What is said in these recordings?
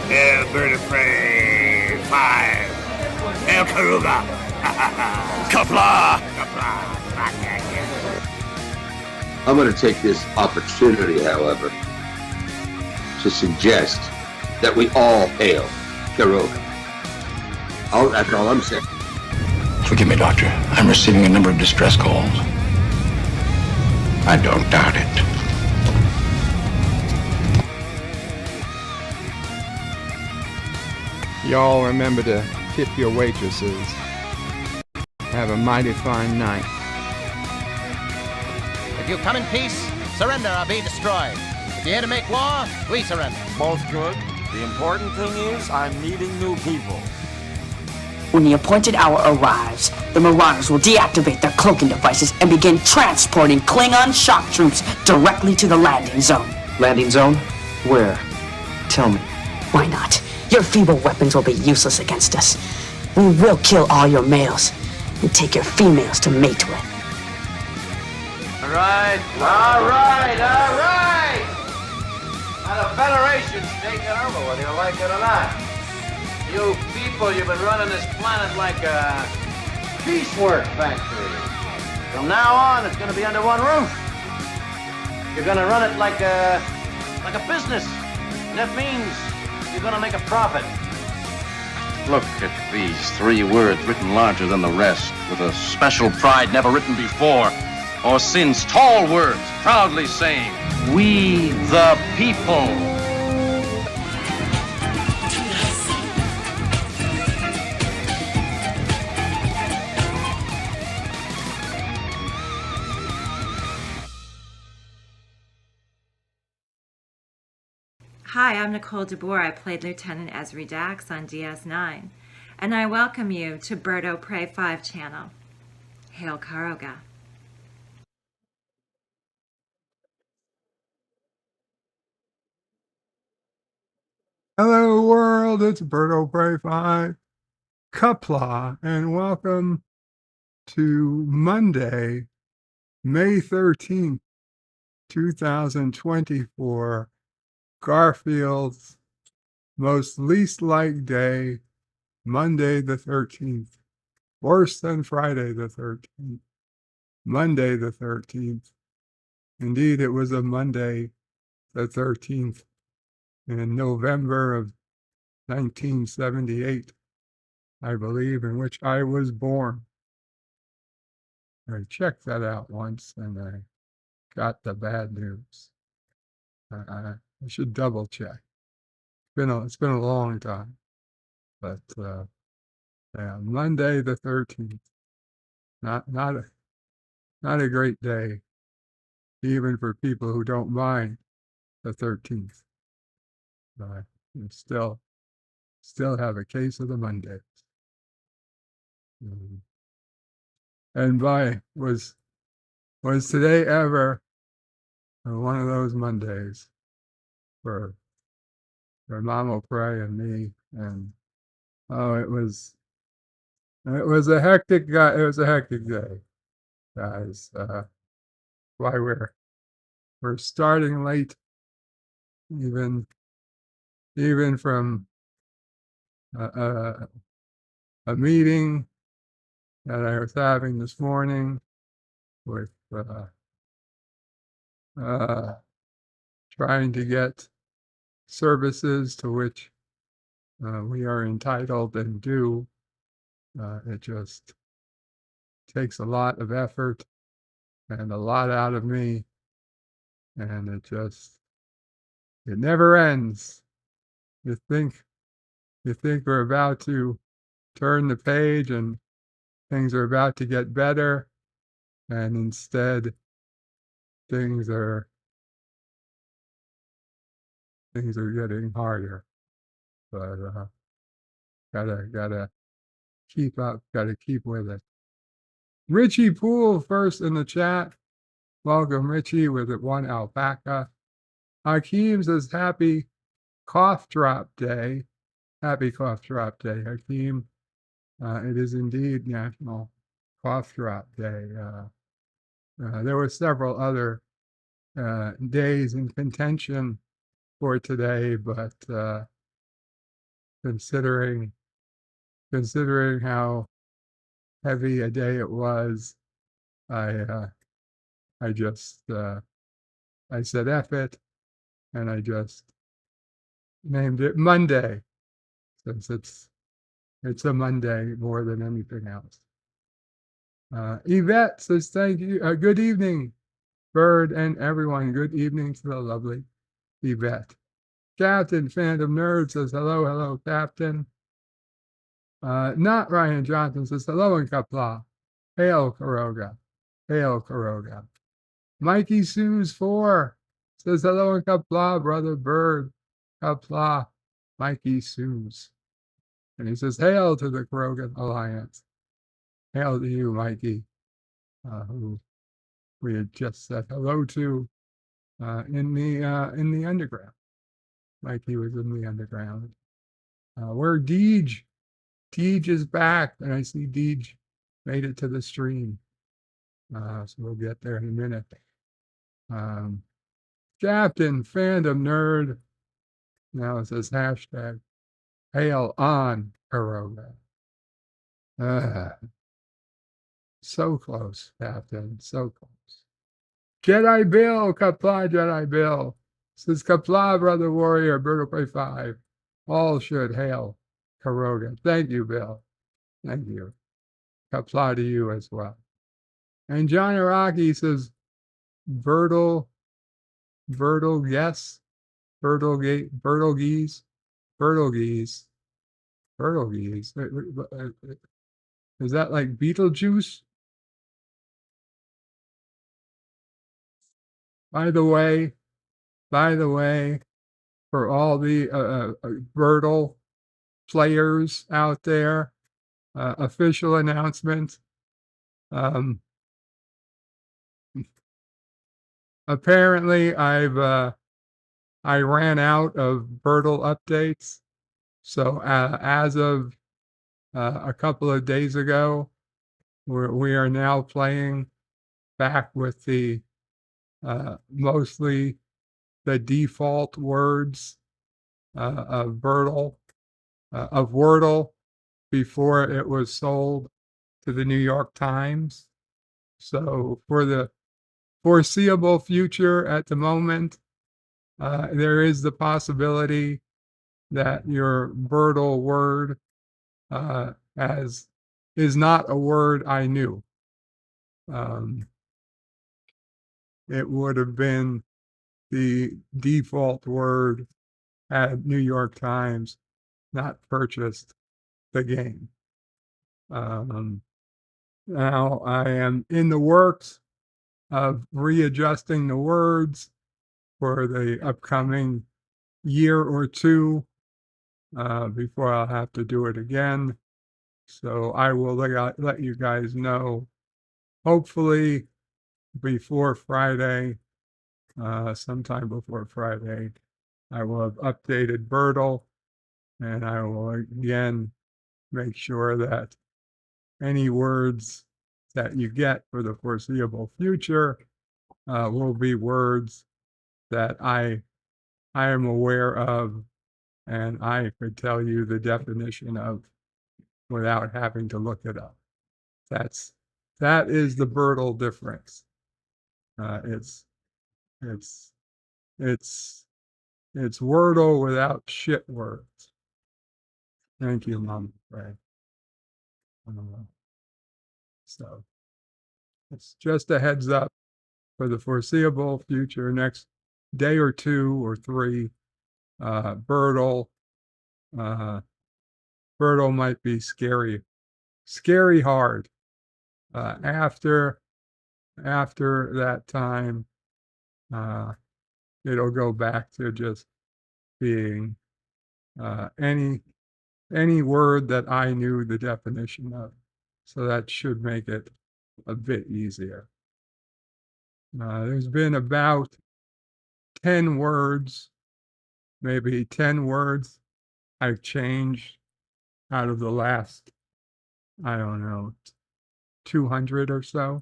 Hail, bird of prey. 5. Hail, Karuga. Qapla! Qapla. I'm going to take this opportunity, however, to suggest that we all hail Karuga. That's all I'm saying. Forgive me, Doctor. I'm receiving a number of distress calls. I don't doubt it. Y'all remember to tip your waitresses. Have a mighty fine night. If you come in peace, surrender or be destroyed. If you're here to make war, we surrender. Both good. The important thing is I'm meeting new people. When the appointed hour arrives, the Marauders will deactivate their cloaking devices and begin transporting Klingon shock troops directly to the landing zone. Landing zone? Where? Tell me. Why not? Your feeble weapons will be useless against us. We will kill all your males and take your females to mate with. All right. Now the Federation's taking over, whether you like it or not. You people, you've been running this planet like a piecework factory. From now on, it's going to be under one roof. You're going to run it like a business. And that means you're going to make a profit. Look at these 3 words written larger than the rest, with a special pride never written before or since. Tall words, proudly saying, "We the people." Hi, I'm Nicole DeBoer. I played Lieutenant Ezri Dax on DS9, and I welcome you to Bird O' Prey 5 channel. Hail Karoga. Hello world, it's Bird O' Prey 5, Qapla, and welcome to Monday, May 13th, 2024, Garfield's most least liked day, Monday the 13th. Worse than Friday the 13th. Monday the 13th. Indeed, it was a Monday the 13th in November of 1978, I believe, in which I was born. I checked that out once and I got the bad news. I should double check. It's been a long time, but yeah, Monday the 13th. Not a great day, even for people who don't mind the 13th. But still have a case of the Mondays. And was today ever one of those Mondays for Mama Prey and me? And it was a hectic guy. It was a hectic day, guys. Why we're starting late, even from a meeting that I was having this morning with trying to get services to which we are entitled and due. It just takes a lot of effort and a lot out of me, and it never ends. You think we're about to turn the page and things are about to get better, and instead things are getting harder. But gotta keep up, gotta keep with it. Richie Poole first in the chat. Welcome, Richie, with it 1 alpaca. Hakeem says happy cough drop day. Happy cough drop day, Hakeem. It is indeed National Cough Drop Day. There were several other days in contention for today, but considering how heavy a day it was. I just I said F it, and I just named it Monday, since it's a Monday more than anything else. Yvette says thank you. Good evening, Bird and everyone. Good evening to the lovely Yvette. Captain Phantom Nerd says hello, Captain. Not Ryan Johnson says hello in Qapla. Hail Karoga. Hail Karoga. Mikey Sues 4 says hello in Qapla, brother Bird. Qapla. Mikey Sues. And he says, hail to the Karogan Alliance. Hail to you, Mikey, who we had just said hello to in the underground. Mikey was in the underground. Where Deej? Deej is back, and I see Deej made it to the stream. So we'll get there in a minute. Captain Fandom Nerd. Now it says hashtag hail on Karoga. So close, Captain, so close. Jedi Bill, Qapla, Jedi Bill. Says Qapla, Brother Warrior, Bird of Prey 5. All should hail Karoga. Thank you, Bill. Thank you. Qapla to you as well. And John Araki says, Bertle, yes. Bertle geese. Is that like Beetlejuice? By the way, for all the Bertle players out there, official announcement. Apparently, I ran out of Bertle updates. So as of a couple of days ago, we are now playing back with the mostly the default words of Wordle before it was sold to the New York Times. So for the foreseeable future at the moment, there is the possibility that your Wordle word is not a word I knew. It would have been the default word had New York Times not purchased the game. Now I am in the works of readjusting the words for the upcoming year or two before I'll have to do it again. So I will let you guys know, hopefully before Friday, sometime before Friday, I will have updated Bertle, and I will again make sure that any words that you get for the foreseeable future will be words that I am aware of and I could tell you the definition of without having to look it up. That is the Bertle difference. It's Wordle without shit words. Thank you, Mom. Right. So it's just a heads up for the foreseeable future, next day or two or three. Bertle might be scary hard. After that time, it'll go back to just being any word that I knew the definition of. So that should make it a bit easier. There's been about 10 words, maybe 10 words I've changed out of the last, I don't know, 200 or so.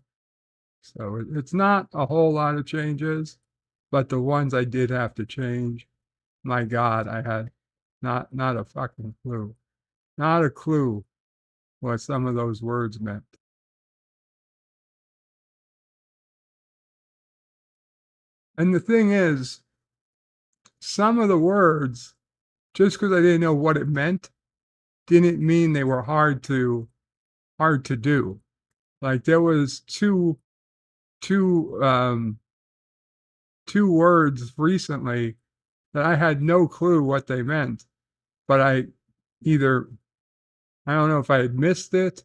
So it's not a whole lot of changes, but the ones I did have to change, my God, I Not a fucking clue. Not a clue what some of those words meant. And the thing is, some of the words, just because I didn't know what it meant, didn't mean they were hard to do. Like there was two words recently that I had no clue what they meant, but I don't know if I had missed it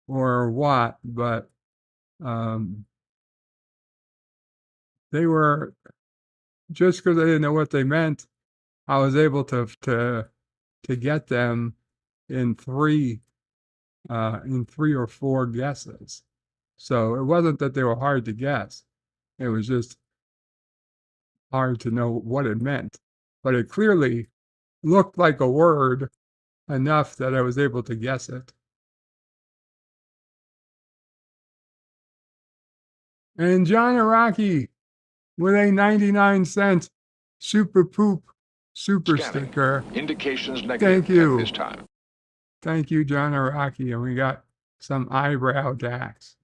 or what, but they were, just because I didn't know what they meant, I was able to get them in three or four guesses. So it wasn't that they were hard to guess. It was just hard to know what it meant. But it clearly looked like a word enough that I was able to guess it. And John Araki with a 99-cent Super Poop Super Sticker. Indications Thank negative you. at this time. Thank you, John Araki. And we got some eyebrow dax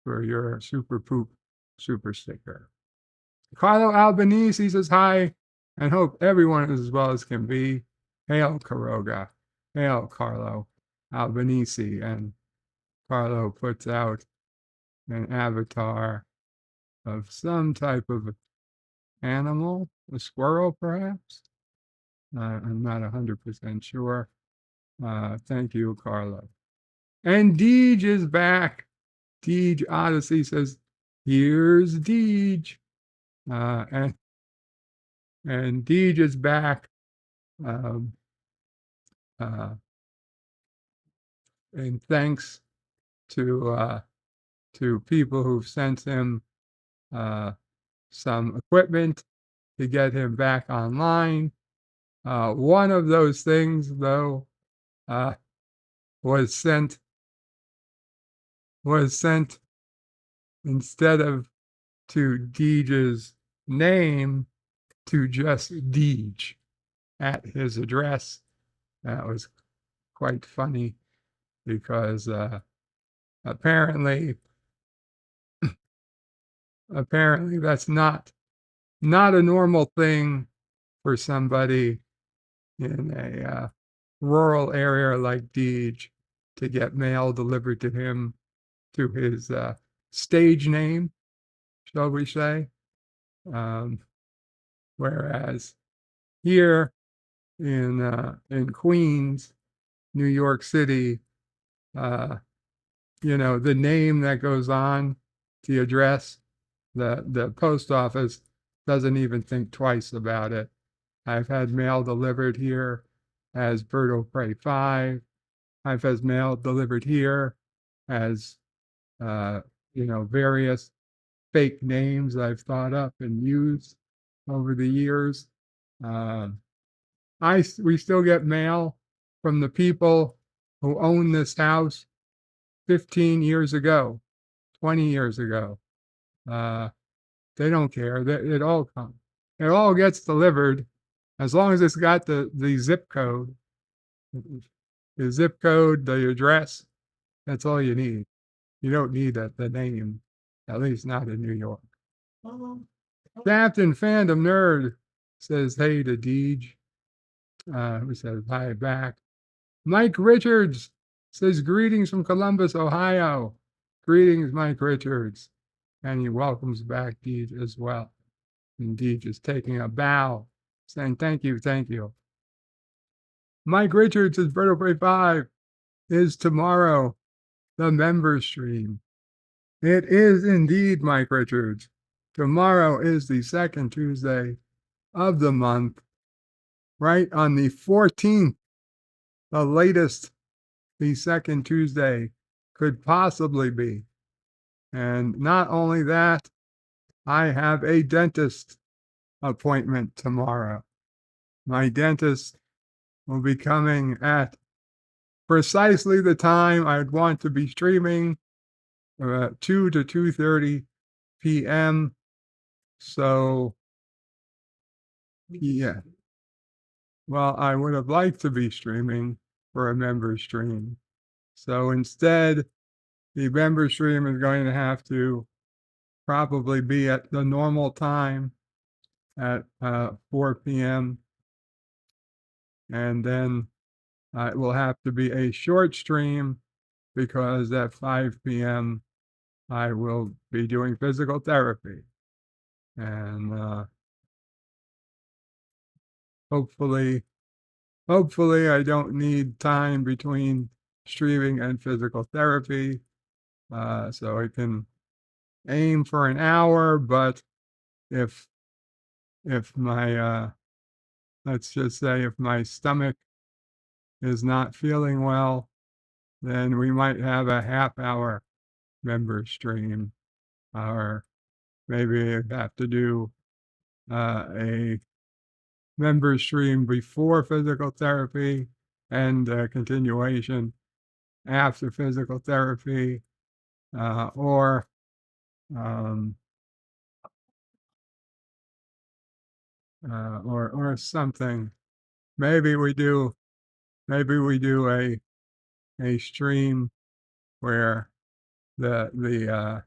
for your Super Poop Super Sticker. Carlo Albanese says hi and hope everyone is as well as can be. Hail Caroga. Hail Carlo Albanese. And Carlo puts out an avatar of some type of animal, a squirrel perhaps. I'm not 100% sure. Thank you, Carlo. And Deej is back. Deej Odyssey says, here's Deej. And Deej is back. And thanks to people who've sent him some equipment to get him back online. One of those things, though, was sent instead of to Deej's name to just Deej at his address. That was quite funny because apparently that's not a normal thing for somebody in a rural area like Deej to get mail delivered to him to his stage name, shall we say. Whereas here in Queens, New York City, the name that goes on the address, the post office doesn't even think twice about it. I've had mail delivered here as Birdo Prey 5. I've had mail delivered here as various fake names I've thought up and used over the years. We still get mail from the people who own this house 15 years ago, 20 years ago. They don't care. It all comes. It all gets delivered as long as it's got the zip code. The zip code, the address, that's all you need. You don't need the name, at least not in New York. Captain Fandom Nerd says hey to Deej. Who says hi back. Mike Richards says greetings from Columbus, Ohio. Greetings, Mike Richards. And he welcomes back Deej as well. And Deej is taking a bow, saying thank you, thank you. Mike Richards says Birdo Prey 5 is tomorrow, the member stream. It is indeed, Mike Richards. Tomorrow is the second Tuesday of the month, right on the 14th, the latest the second Tuesday could possibly be. And not only that, I have a dentist appointment tomorrow. My dentist will be coming at precisely the time I'd want to be streaming, 2 to 2:30 p.m. So, yeah. Well, I would have liked to be streaming for a member stream. So instead, the member stream is going to have to probably be at the normal time at 4 p.m. And then it will have to be a short stream because at 5 p.m. I will be doing physical therapy. And hopefully I don't need time between streaming and physical therapy. So I can aim for an hour, but if my let's just say if my stomach is not feeling well, then we might have a half-hour member stream, or maybe have to do a member stream before physical therapy and continuation after physical therapy, or um, or something. Maybe we do a stream where the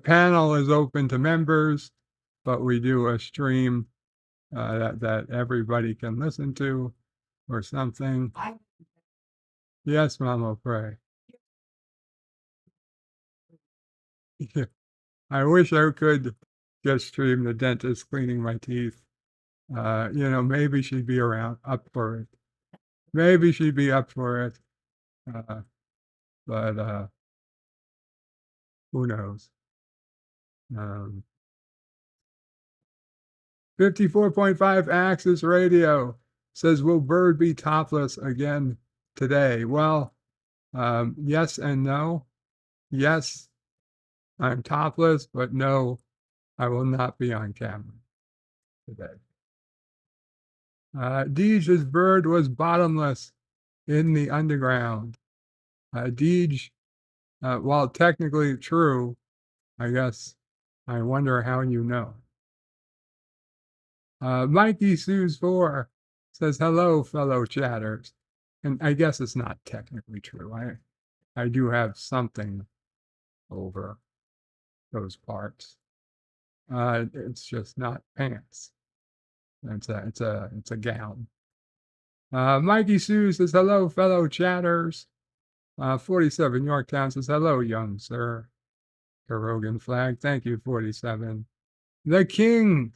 panel is open to members, but we do a stream that everybody can listen to, or something. Yes, Mama, pray. I wish I could just stream the dentist cleaning my teeth. Maybe she'd be up for it. Maybe she'd be up for it. But who knows? 54.5 Axis Radio says, will Bird be topless again today? Well, yes and no. Yes, I'm topless, but no, I will not be on camera today. Deej's bird was bottomless in the underground. Deej, while technically true, I guess I wonder how you know. Mikey Sues 4 says, hello, fellow chatters. And I guess it's not technically true. I do have something over those parts. It's just not pants. It's a gown. Mikey Sue says, hello, fellow chatters. 47 Yorktown says, hello, young sir. Karogan flag. Thank you, 47. The King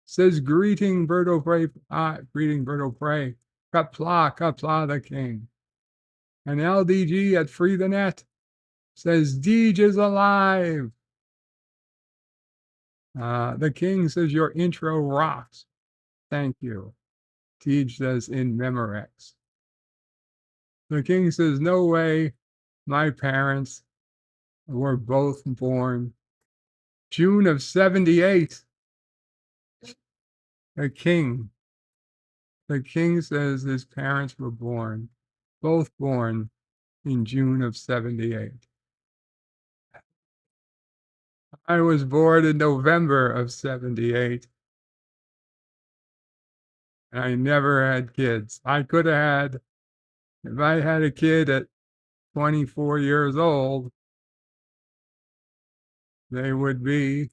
says, greeting Birdo Prey. Greeting Birdo Prey. Qapla, Qapla the King. And LDG at Free the Net says, Deej is alive. The King says, your intro rocks. Thank you. Deej says, in Memorex. The King says, no way. My parents were both born June of 78. The King says his parents were both born in June of 78. I was born in November of 78. And I never had kids. I could have had, if I had a kid at 24 years old, they would be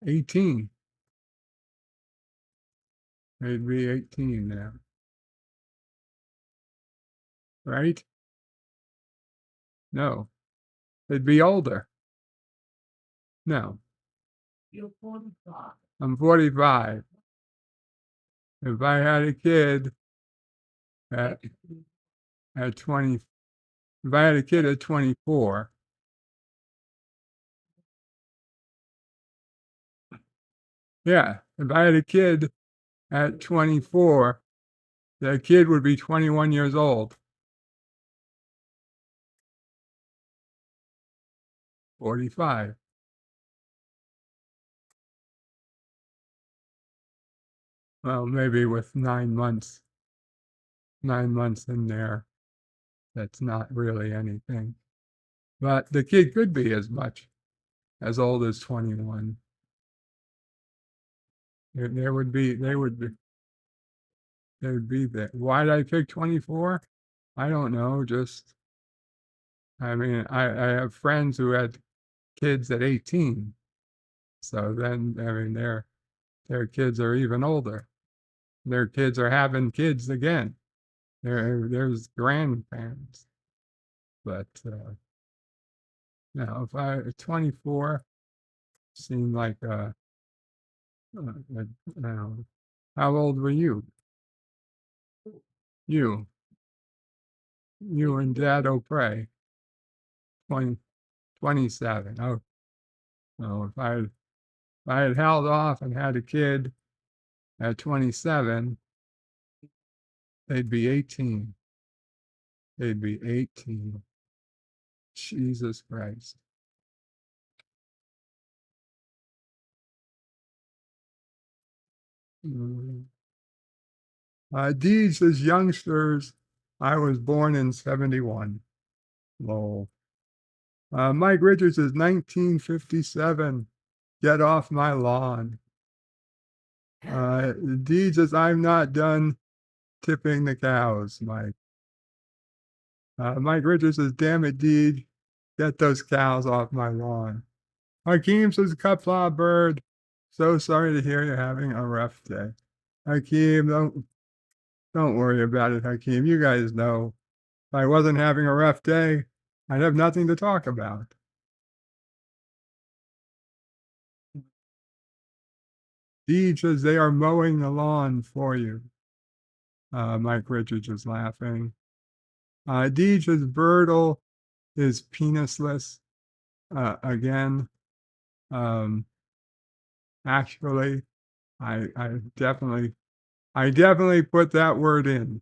18. They'd be 18 now. Right? No. They'd be older. No. You're 45. I'm 45. If I had a kid at 20, if I had a kid at 24, yeah, if I had a kid at 24, that kid would be 21 years old. 45. Well, maybe with 9 months in there, that's not really anything. But the kid could be as much as old as 21. There would be, they would be there. Why did I pick 24? I don't know. Just, I mean, I have friends who had kids at 18. So then, I mean, their kids are even older. Their kids are having kids again. There's grandparents. But now, if I 24 seemed like how old were you? You and Dad O'Prey, 20, 27. Oh, no, if I had held off and had a kid at 27, they'd be 18. They'd be 18. Jesus Christ. Deed says, youngsters, I was born in 71. Lol. Mike Richards says, 1957. Get off my lawn. Deed says, I'm not done tipping the cows, Mike. Mike Richards says, damn it, Deed. Get those cows off my lawn. Hakeem says, Qapla bird. So sorry to hear you're having a rough day. Hakeem, don't worry about it, Hakeem. You guys know if I wasn't having a rough day, I'd have nothing to talk about. Deed says they are mowing the lawn for you. Mike Richards is laughing. Deed says Birdle is penisless. Again, actually, I definitely put that word in.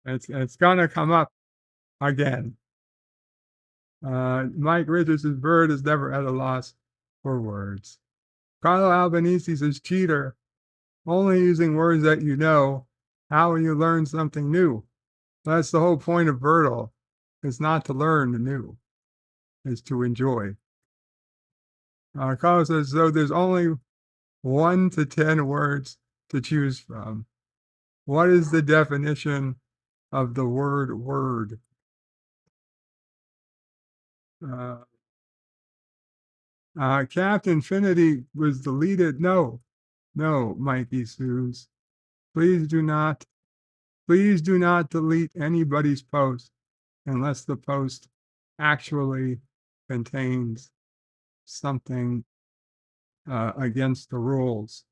It's gonna come up again. Mike Richards' bird is never at a loss for words. Carlo Albanese says cheater, only using words that you know. How will you learn something new? That's the whole point of Birdle. It's not to learn the new, it's to enjoy. Carlo says, so there's only 1 to 10 words to choose from. What is the definition of the word word? Captain Infinity was deleted. No, Mikey Sues. Please do not delete anybody's post unless the post actually contains something against the rules.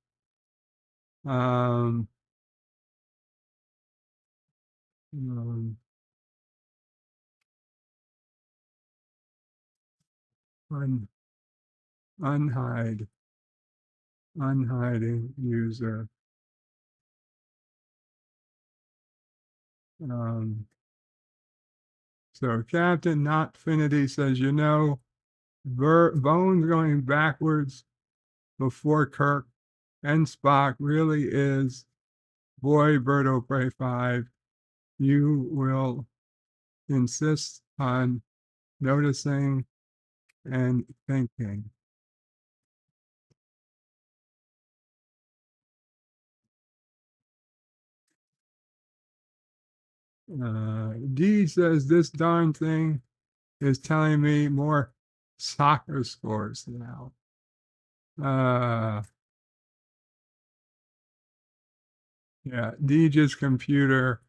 Unhiding user. So Captain Not Finity says, Bones going backwards before Kirk and Spock really is, boy, Berto Prey 5, you will insist on noticing and thinking. D says this darn thing is telling me more soccer scores now. Yeah, DJ's computer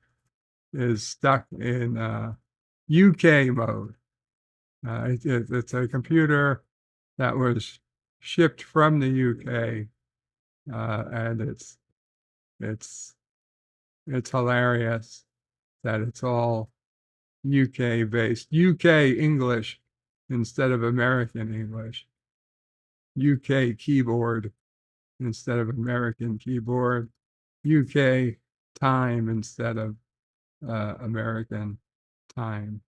is stuck in UK mode. It's a computer that was shipped from the UK, and it's hilarious that it's all UK based, UK English instead of American English, UK keyboard instead of American keyboard, UK time instead of American time.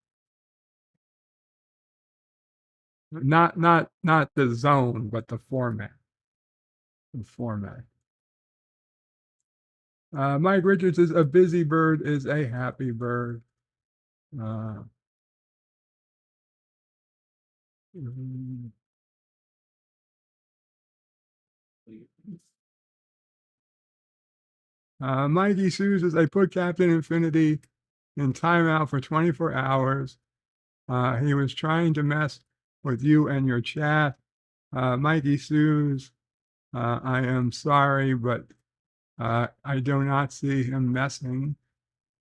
Not the zone, but the format. The format. Mike Richards says a busy bird is a happy bird. Mm. Mikey Sue says, I put Captain Infinity in timeout for 24 hours. He was trying to mess with you and your chat. Mikey Sues, I am sorry, but I do not see him messing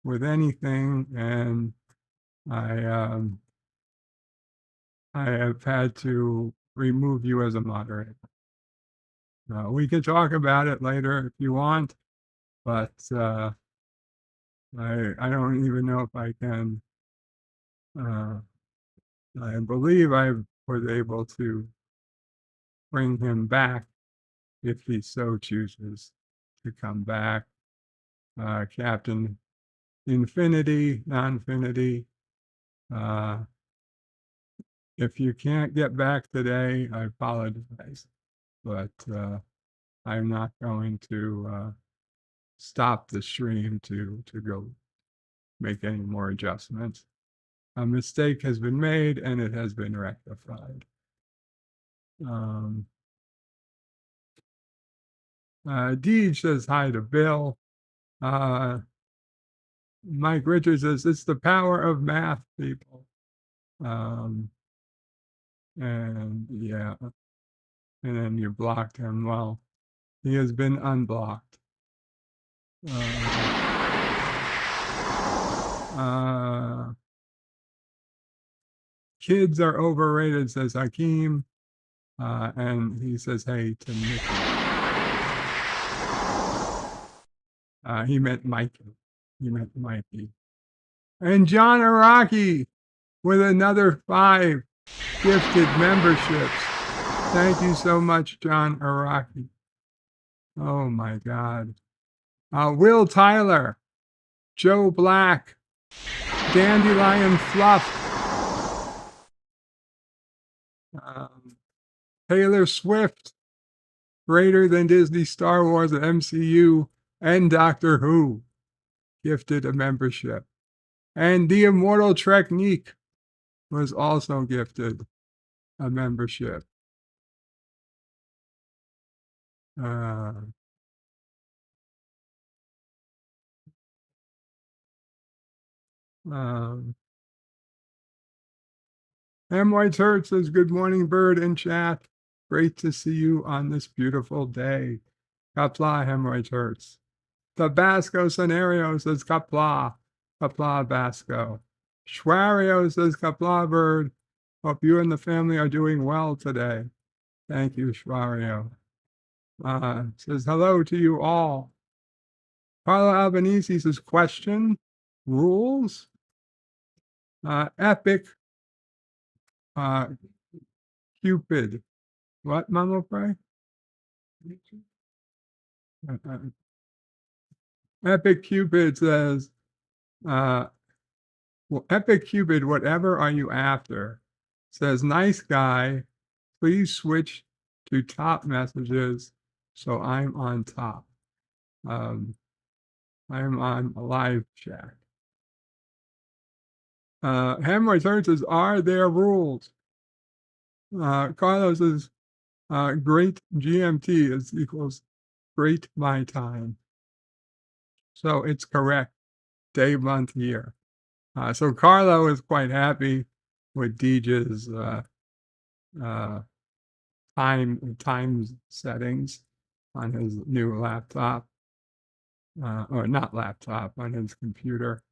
with anything, and I have had to remove you as a moderator. We can talk about it later if you want, but I don't even know if I can. I believe I was able to bring him back if he so chooses to come back. Captain Infinity, Nonfinity. If you can't get back today, I apologize, but I'm not going to stop the stream to go make any more adjustments. A mistake has been made and it has been rectified. Deej says hi to Bill. Mike Richards says it's the power of math, people. And yeah, and then you blocked him. Well, he has been unblocked. Kids are overrated, says Hakeem. And he says, hey, to Mickey. He meant Mikey. He meant Mikey. And John Araki with another 5 gifted memberships. Thank you so much, John Araki. Oh my God. Will Tyler, Joe Black, Dandelion Fluff, Taylor Swift, greater than Disney, Star Wars, and MCU, and Doctor Who, gifted a membership. And the Immortal Technique was also gifted a membership. Hemorrhoids Hurt says, good morning, Bird and chat. Great to see you on this beautiful day. Qapla, Hemorrhoids Hurts. Tabasco Scenario says, Qapla. Qapla Basco. Schwario says, Qapla Bird. Hope you and the family are doing well today. Thank you, Schwario. Says, hello to you all. Carlo Albanese says, question, rules, epic, Cupid. What, Mama Pray? Epic Cupid says, well, Epic Cupid, whatever are you after? Says, nice guy, please switch to top messages so I'm on top. I'm on a live chat. Hemorrhoids Hurt says, are there rules? Carlos says, great GMT is equals great my time. So it's correct, day, month, year. So Carlo is quite happy with Deej's time settings on his new laptop, or not laptop, on his computer.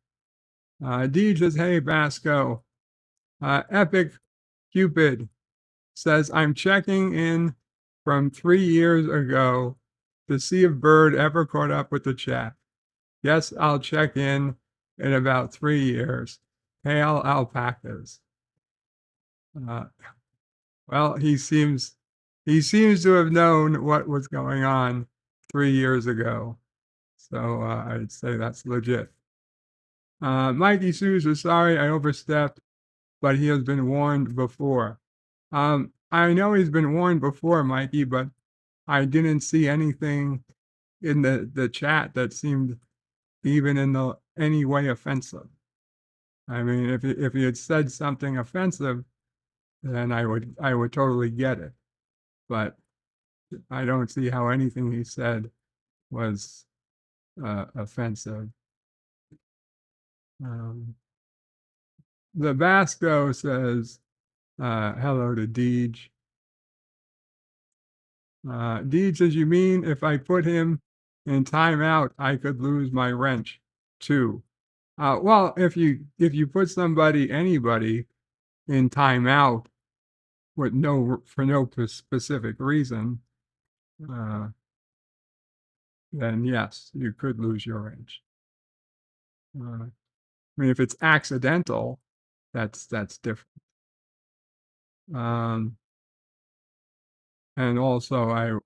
Deej says, hey, Basco, Epic Cupid says, I'm checking in from 3 years ago to see if Bird ever caught up with the chat. Yes, I'll check in about 3 years. Pale alpacas. Well, he seems to have known what was going on 3 years ago. So I'd say that's legit. Mikey Sues was sorry I overstepped, but he has been warned before. I know he's been warned before, Mikey, but I didn't see anything in the chat that seemed even in any way offensive. I mean, if he had said something offensive, then I would totally get it. But I don't see how anything he said was offensive. The Basco says hello to Deej. Deej says, you mean if I put him in timeout, I could lose my wrench too? Well, if you put anybody in timeout with for no specific reason, then yes, you could lose your wrench. I mean, if it's accidental, that's different. And also,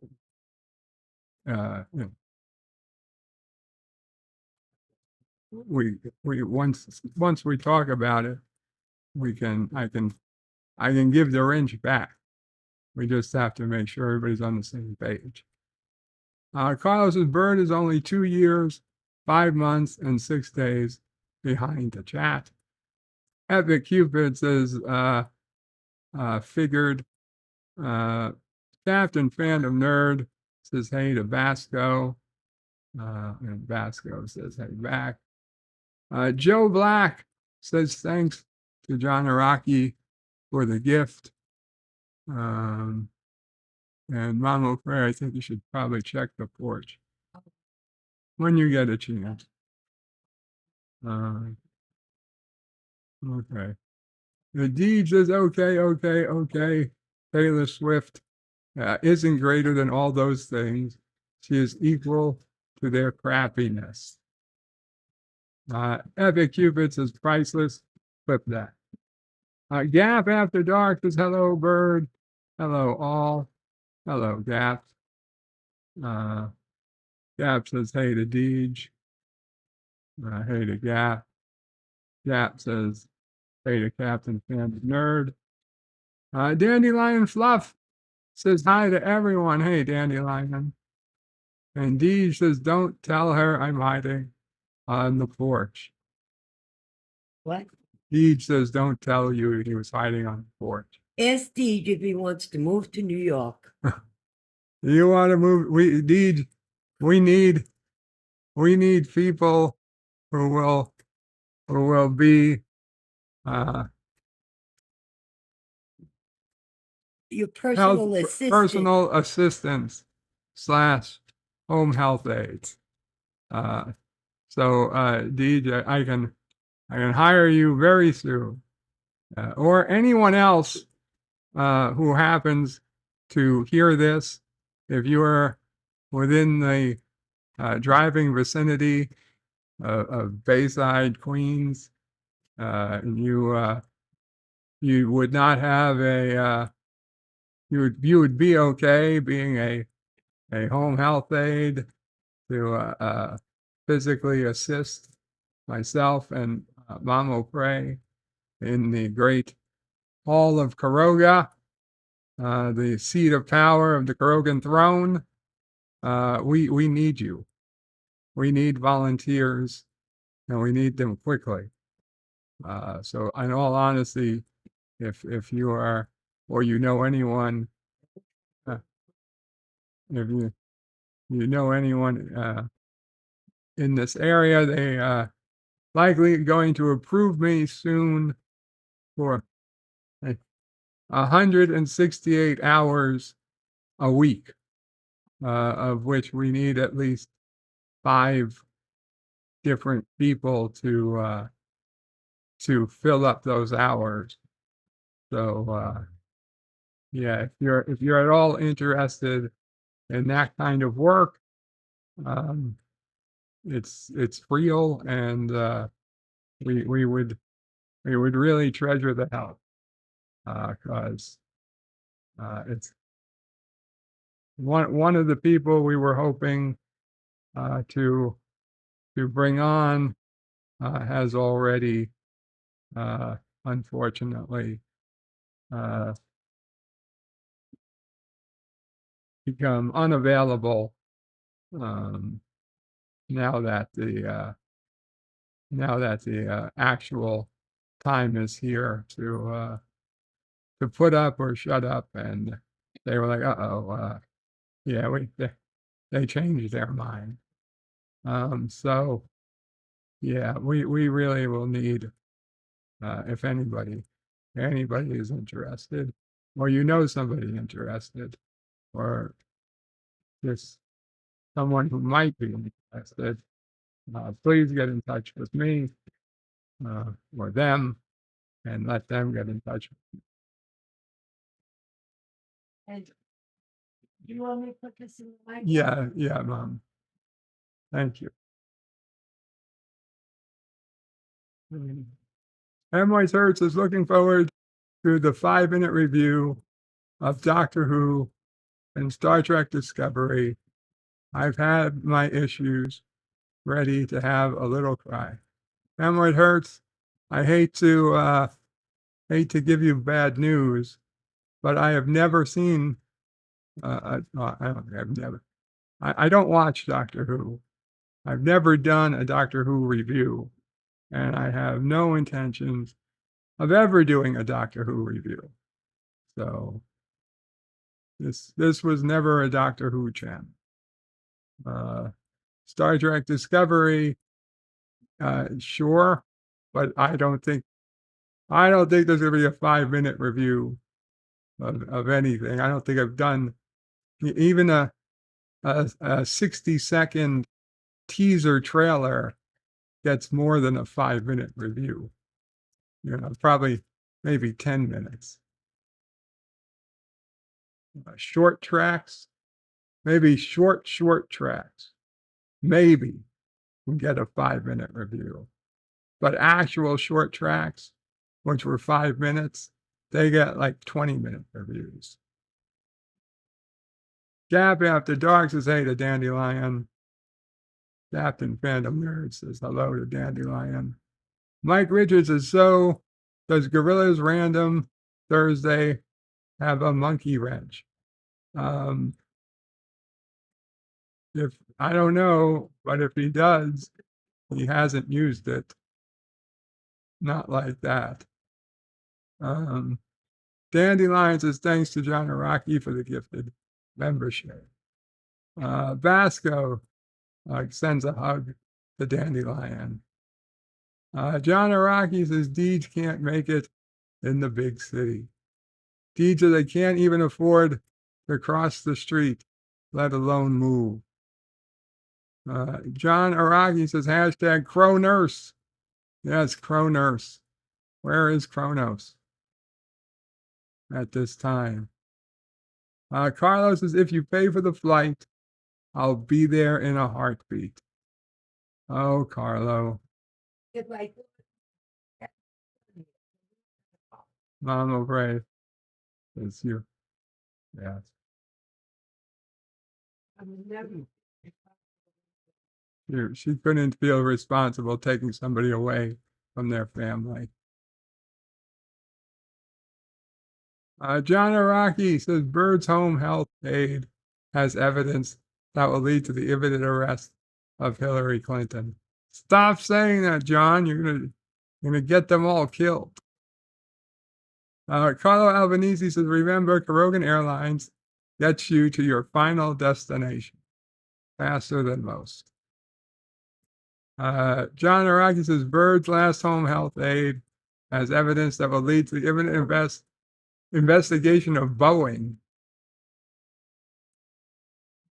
we once we talk about it, I can give the wrench back. We just have to make sure everybody's on the same page. Carlos's bird is only 2 years, 5 months, and 6 days behind the chat. Epic Cupid says, figured. Captain Phantom Nerd says, hey to Basco. And Basco says, hey back. Joe Black says, thanks to John Araki for the gift. And Mama Prayer, I think you should probably check the porch when you get a chance. Okay. The deed says, okay. Taylor Swift isn't greater than all those things. She is equal to their crappiness. Epic Cupid says, priceless. Flip that. Gap After Dark says, hello, bird. Hello, all. Hello, Gap. Gap says, hey to Deej. Hey to Gap. Gap says, hey to Captain Fan Nerd. Dandelion Fluff says hi to everyone. Hey, Dandelion. And Deej says, don't tell her I'm hiding on the porch. What? Deej says, don't tell you he was hiding on the porch. Ask Deej if he wants to move to New York. You want to move? Deej, we need people who will be your personal assistant. Personal assistants / home health aides. So Deej, I can hire you very soon, or anyone else who happens to hear this. If you are within the driving vicinity of Bayside, Queens, you would not have you would be okay being a home health aide to physically assist myself and Mamo Pray in the great hall of Karoga, the seat of power of the Karogan throne. We need you. We need volunteers, and we need them quickly. So in all honesty, if you are, or you know anyone, if you know anyone in this area, they likely going to approve me soon for 168 hours a week, of which we need at least 5 different people to fill up those hours. So yeah, if you're at all interested in that kind of work, it's real, and we would really treasure the help, because it's one of the people we were hoping to bring on has already unfortunately become unavailable now that the actual time is here to put up or shut up, and they were like, yeah, they changed their mind. So yeah, we really will need, if anybody is interested, or you know somebody interested, or just someone who might be interested, please get in touch with me or them, and let them get in touch. And you want me to put this in the mic? Yeah, Mom. Thank you. Emily Hertz is looking forward to the 5-minute review of Doctor Who and Star Trek Discovery. I've had my issues, ready to have a little cry. Emily Hertz, I hate to give you bad news, but I have never seen. I don't watch Doctor Who. I've never done a Doctor Who review, and I have no intentions of ever doing a Doctor Who review. So this was never a Doctor Who channel. Star Trek Discovery, sure, but I don't think there's going to be a 5-minute review of anything. I don't think I've done even a 60-second teaser trailer gets more than a 5-minute review. Probably maybe 10 minutes. Short tracks, maybe short tracks, maybe we get a 5-minute review. But actual short tracks, which were 5 minutes, they get like 20-minute reviews. Gap After Dark says hey to Dandelion. Captain Phantom Nerd says hello to Dandelion. Mike Richards says, so does Gorilla's Random Thursday have a monkey wrench? If I don't know, but if he does, he hasn't used it. Not like that. Dandelion says thanks to John Araki for the gifted membership. Vasco sends a hug to Dandelion. John Araki says Deej can't make it in the big city. Deej says they can't even afford to cross the street, let alone move. John Araki says hashtag Crow Nurse. Yes, Crow Nurse. Where is Kronos at this time? Carlos says if you pay for the flight, I'll be there in a heartbeat. Oh, Carlo. Mama Brave. It's you. Yes. She couldn't feel responsible taking somebody away from their family. John Araki says Bird's Home Health Aid has evidence that will lead to the imminent arrest of Hillary Clinton. Stop saying that, John. You're gonna get them all killed. Carlo Albanese says, remember, Karogan Airlines gets you to your final destination faster than most. John Araki says, Bird's last home health aid has evidence that will lead to the imminent investigation of Boeing.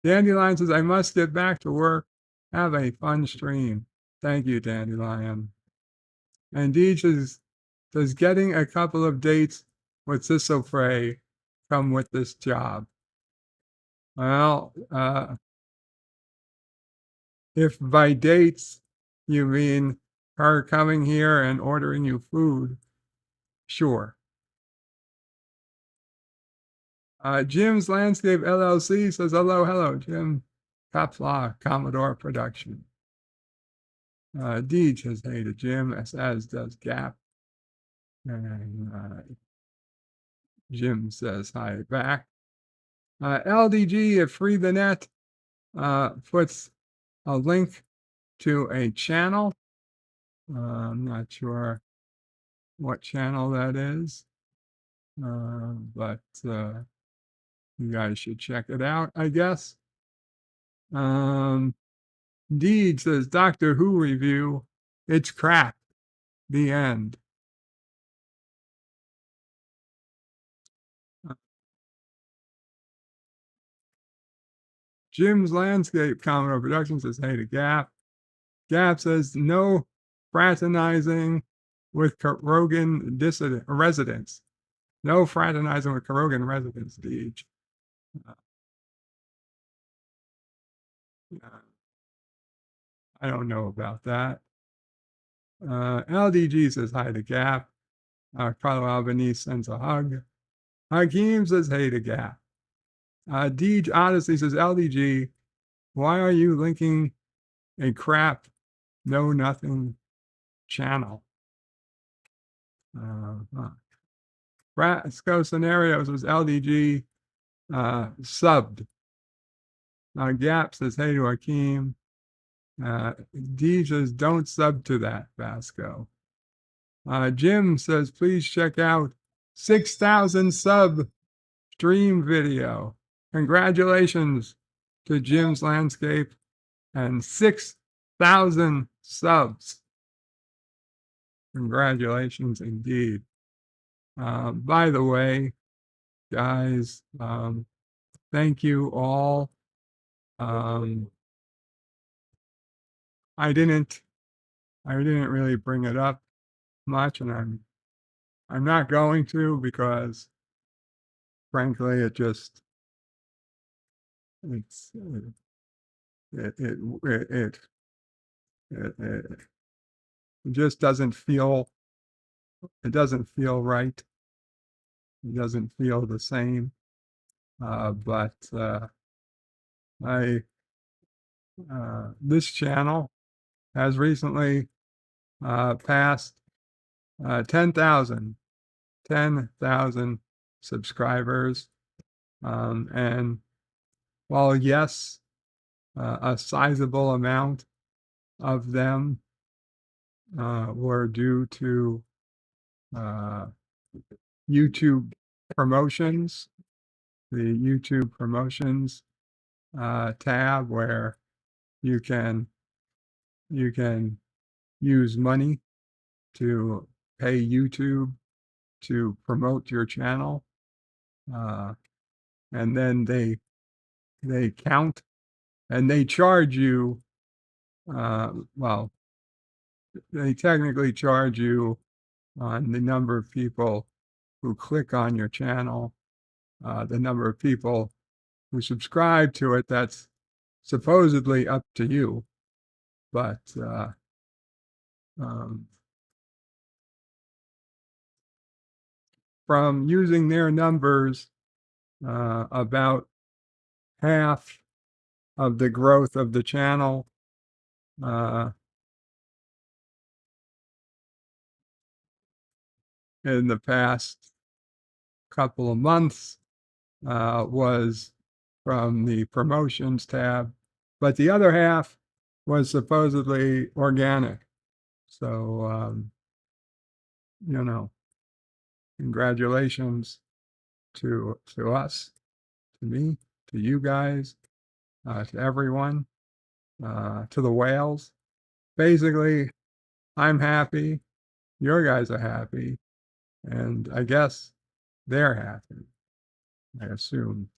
Dandelion says, I must get back to work. Have a fun stream. Thank you, Dandelion. And Deej says, does getting a couple of dates with Sissel Frey come with this job? Well, if by dates you mean her coming here and ordering you food, sure. Jim's Landscape LLC says, hello, Jim. Qapla, Commodore Production. Deej says hey to Jim, as does Gap. And Jim says hi back. LDG at Free the Net puts a link to a channel. I'm not sure what channel that is. But you guys should check it out, I guess. Deed says Doctor Who review. It's crap. The end. Jim's Landscape Commodore Productions says hey to Gap. Gap says no fraternizing with Rogan residents. No fraternizing with Rogan residents, Deej. I don't know about that. LDG says hi to Gap. Carlo Albanese sends a hug. Hakeem says hey to Gap. Deej Odyssey says LDG, why are you linking a crap know nothing channel? Brasco Scenarios was LDG subbed. Gap says hey to Hakeem. D says don't sub to that, Vasco. Jim says please check out 6,000 sub stream video. Congratulations to Jim's Landscape and 6,000 subs. Congratulations indeed. By the way, guys, thank you all. I didn't really bring it up much, and I'm not going to, because frankly it just doesn't feel right. It doesn't feel the same. But this channel has recently passed 10,000 subscribers. And while yes, a sizable amount of them were due to YouTube promotions, the YouTube promotions tab, where you can use money to pay YouTube to promote your channel, and then they count and they charge you. Well, they technically charge you on the number of people who click on your channel, the number of people who subscribe to it. That's supposedly up to you, but from using their numbers, about half of the growth of the channel in the past couple of months was from the promotions tab, but the other half was supposedly organic. So, congratulations to us, to me, to you guys, to everyone, to the whales. Basically, I'm happy, your guys are happy, and I guess they're happy. I assume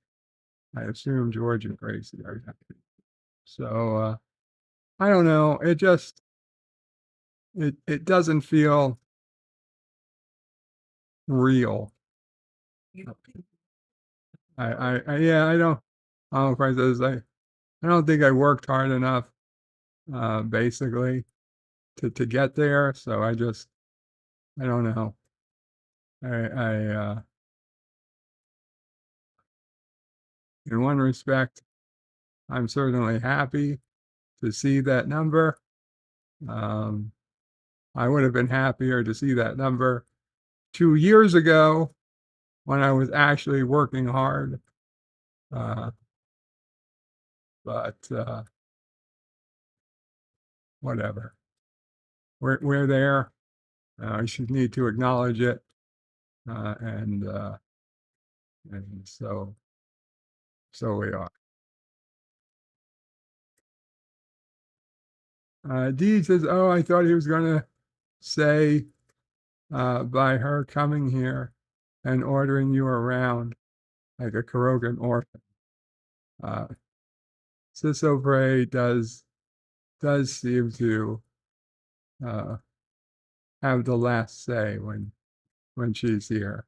George and Gracie are happy. So I don't know. It just it doesn't feel real. I don't know if I don't think I worked hard enough basically to get there. So I don't know. In one respect, I'm certainly happy to see that number. I would have been happier to see that number 2 years ago when I was actually working hard. But whatever. We're there. I should need to acknowledge it. and so we are. Dee says, "Oh, I thought he was going to say by her coming here and ordering you around like a Karogan orphan." Sisso Bray does seem to uh, have the last say when she's here,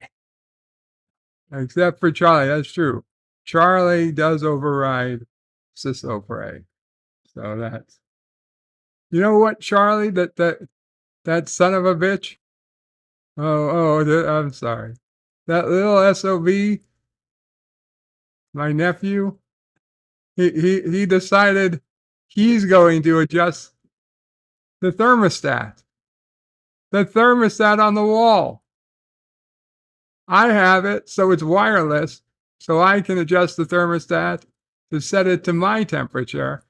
except for Charlie. That's true. Charlie does override Sisso Bray, so that's, you know what, Charlie, that son of a bitch. I'm sorry. That little SOB, my nephew, he decided he's going to adjust the thermostat on the wall. I have it, so it's wireless, so I can adjust the thermostat to set it to my temperature.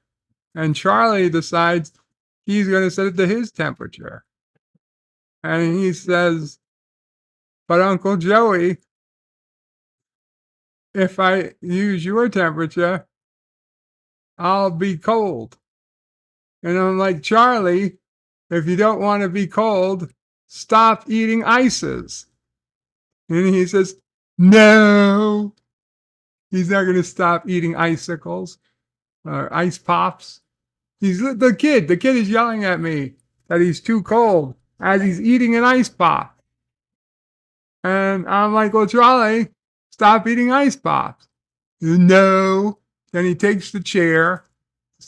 And Charlie decides he's going to set it to his temperature. And he says, "But Uncle Joey, if I use your temperature, I'll be cold." And I'm like, "Charlie, if you don't want to be cold, stop eating ices." And he says, "No, he's not going to stop eating icicles or ice pops." He's the kid. The kid is yelling at me that he's too cold as he's eating an ice pop. And I'm like, "Well, Charlie, stop eating ice pops." "No." Then he takes the chair,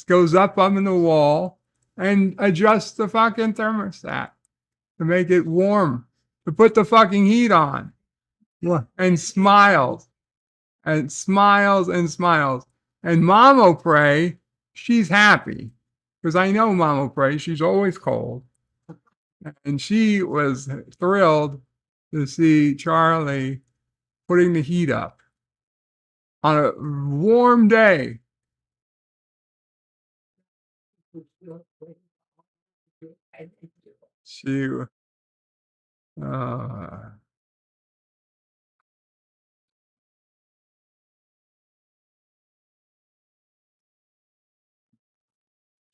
goes up in the wall, and adjusts the fucking thermostat to make it warm, to put the fucking heat on. And smiles and smiles and smiles. And Mama Pray, she's happy because I know Mama Pray, she's always cold. And she was thrilled to see Charlie putting the heat up on a warm day. She,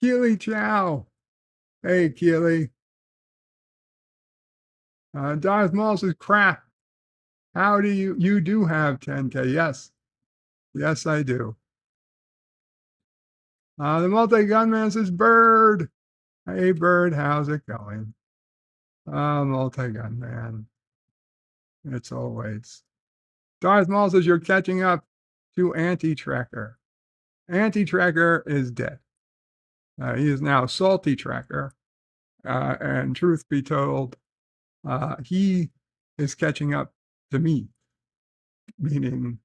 Keely Chow. Hey, Keely. Darth Maul says, "Crap. How do you do have 10K? Yes. Yes, I do." The multi-gunman says, "Bird. Hey, Bird, how's it going?" Multi-gunman. It's always. Darth Maul says, "You're catching up to Anti-Tracker." Anti-Tracker is dead. He is now Salty Tracker. And truth be told, he is catching up to me, meaning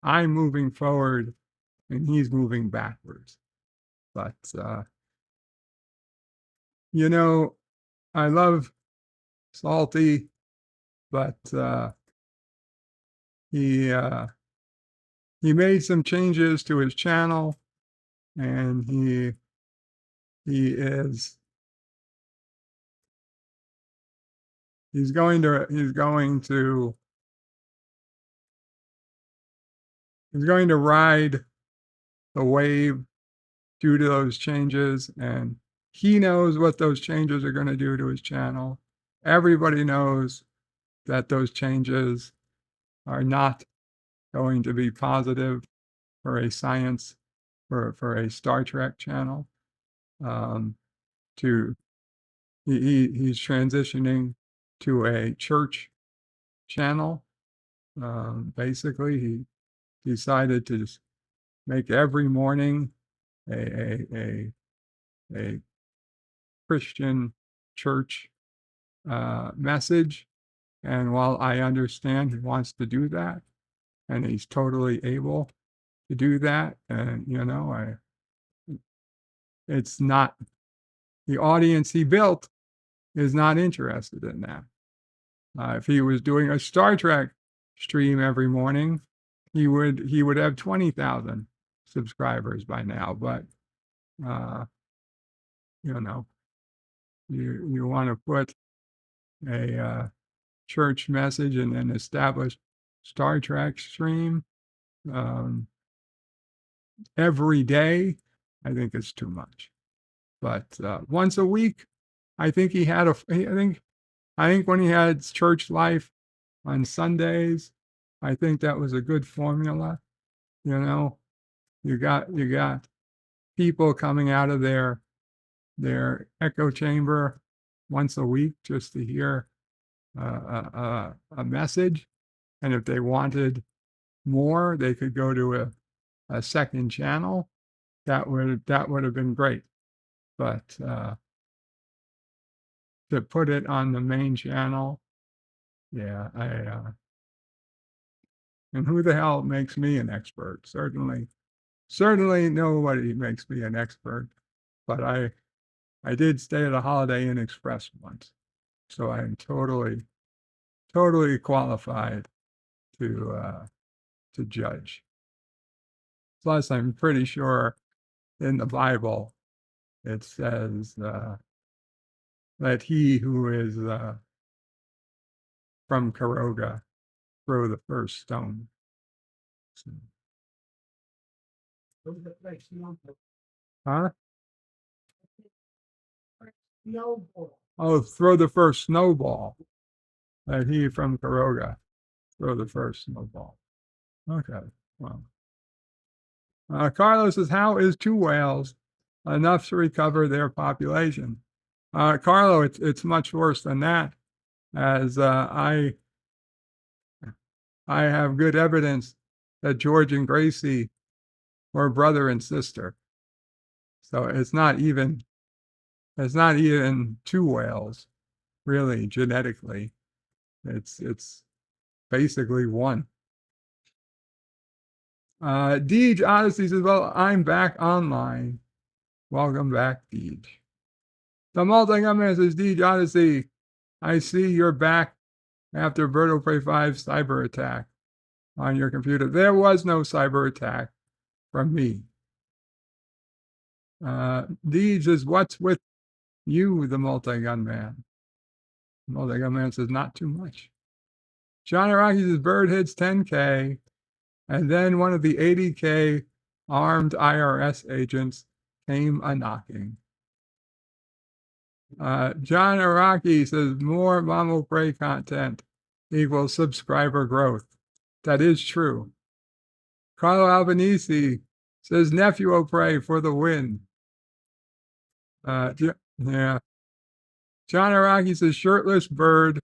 I'm moving forward and he's moving backwards. But, I love Salty, but he made some changes to his channel, and he's going to ride the wave due to those changes, and he knows what those changes are going to do to his channel. Everybody knows that those changes are not going to be positive for a science, for a Star Trek channel. He's transitioning to a church channel. Basically, he decided to just make every morning a Christian church message. And while I understand he wants to do that, and he's totally able to do that, and it's not, the audience he built is not interested in that. If he was doing a Star Trek stream every morning, he would have 20,000 subscribers by now. But you want to put church message and an established Star Trek stream um, every day, I think it's too much. But once a week, I think he had I think when he had church life on Sundays, I think that was a good formula. You know, you got people coming out of their echo chamber once a week just to hear a message, and if they wanted more, they could go to a second channel. That would have been great, but to put it on the main channel, yeah, and who the hell makes me an expert? Certainly nobody makes me an expert, but I did stay at a Holiday Inn Express once, so I'm totally qualified to judge. Plus, I'm pretty sure in the Bible it says that he who is from Karoga throw the first stone. So, huh? Oh, throw the first snowball. That he from Karoga throw the first snowball. Okay, well. Carlos says, how is two whales enough to recover their population? Carlo, it's much worse than that, as I have good evidence that George and Gracie were brother and sister. So it's not even two whales, really, genetically. It's basically one. Deej Odyssey says, well, I'm back online. Welcome back, Deej. The multi-gunman says, Deej Odyssey, I see you're back after Berto Prey 5 cyber attack on your computer. There was no cyber attack from me. Deej says, what's with you, the multi-gunman? Multi-gunman says, not too much. John Araki says, Bird hits 10K, and then one of the 80K armed IRS agents came a-knocking. John Araki says, more Mamo Prey content equals subscriber growth. That is true. Carlo Albanese says, nephew O'Prey for the win. Yeah. John Araki says, shirtless bird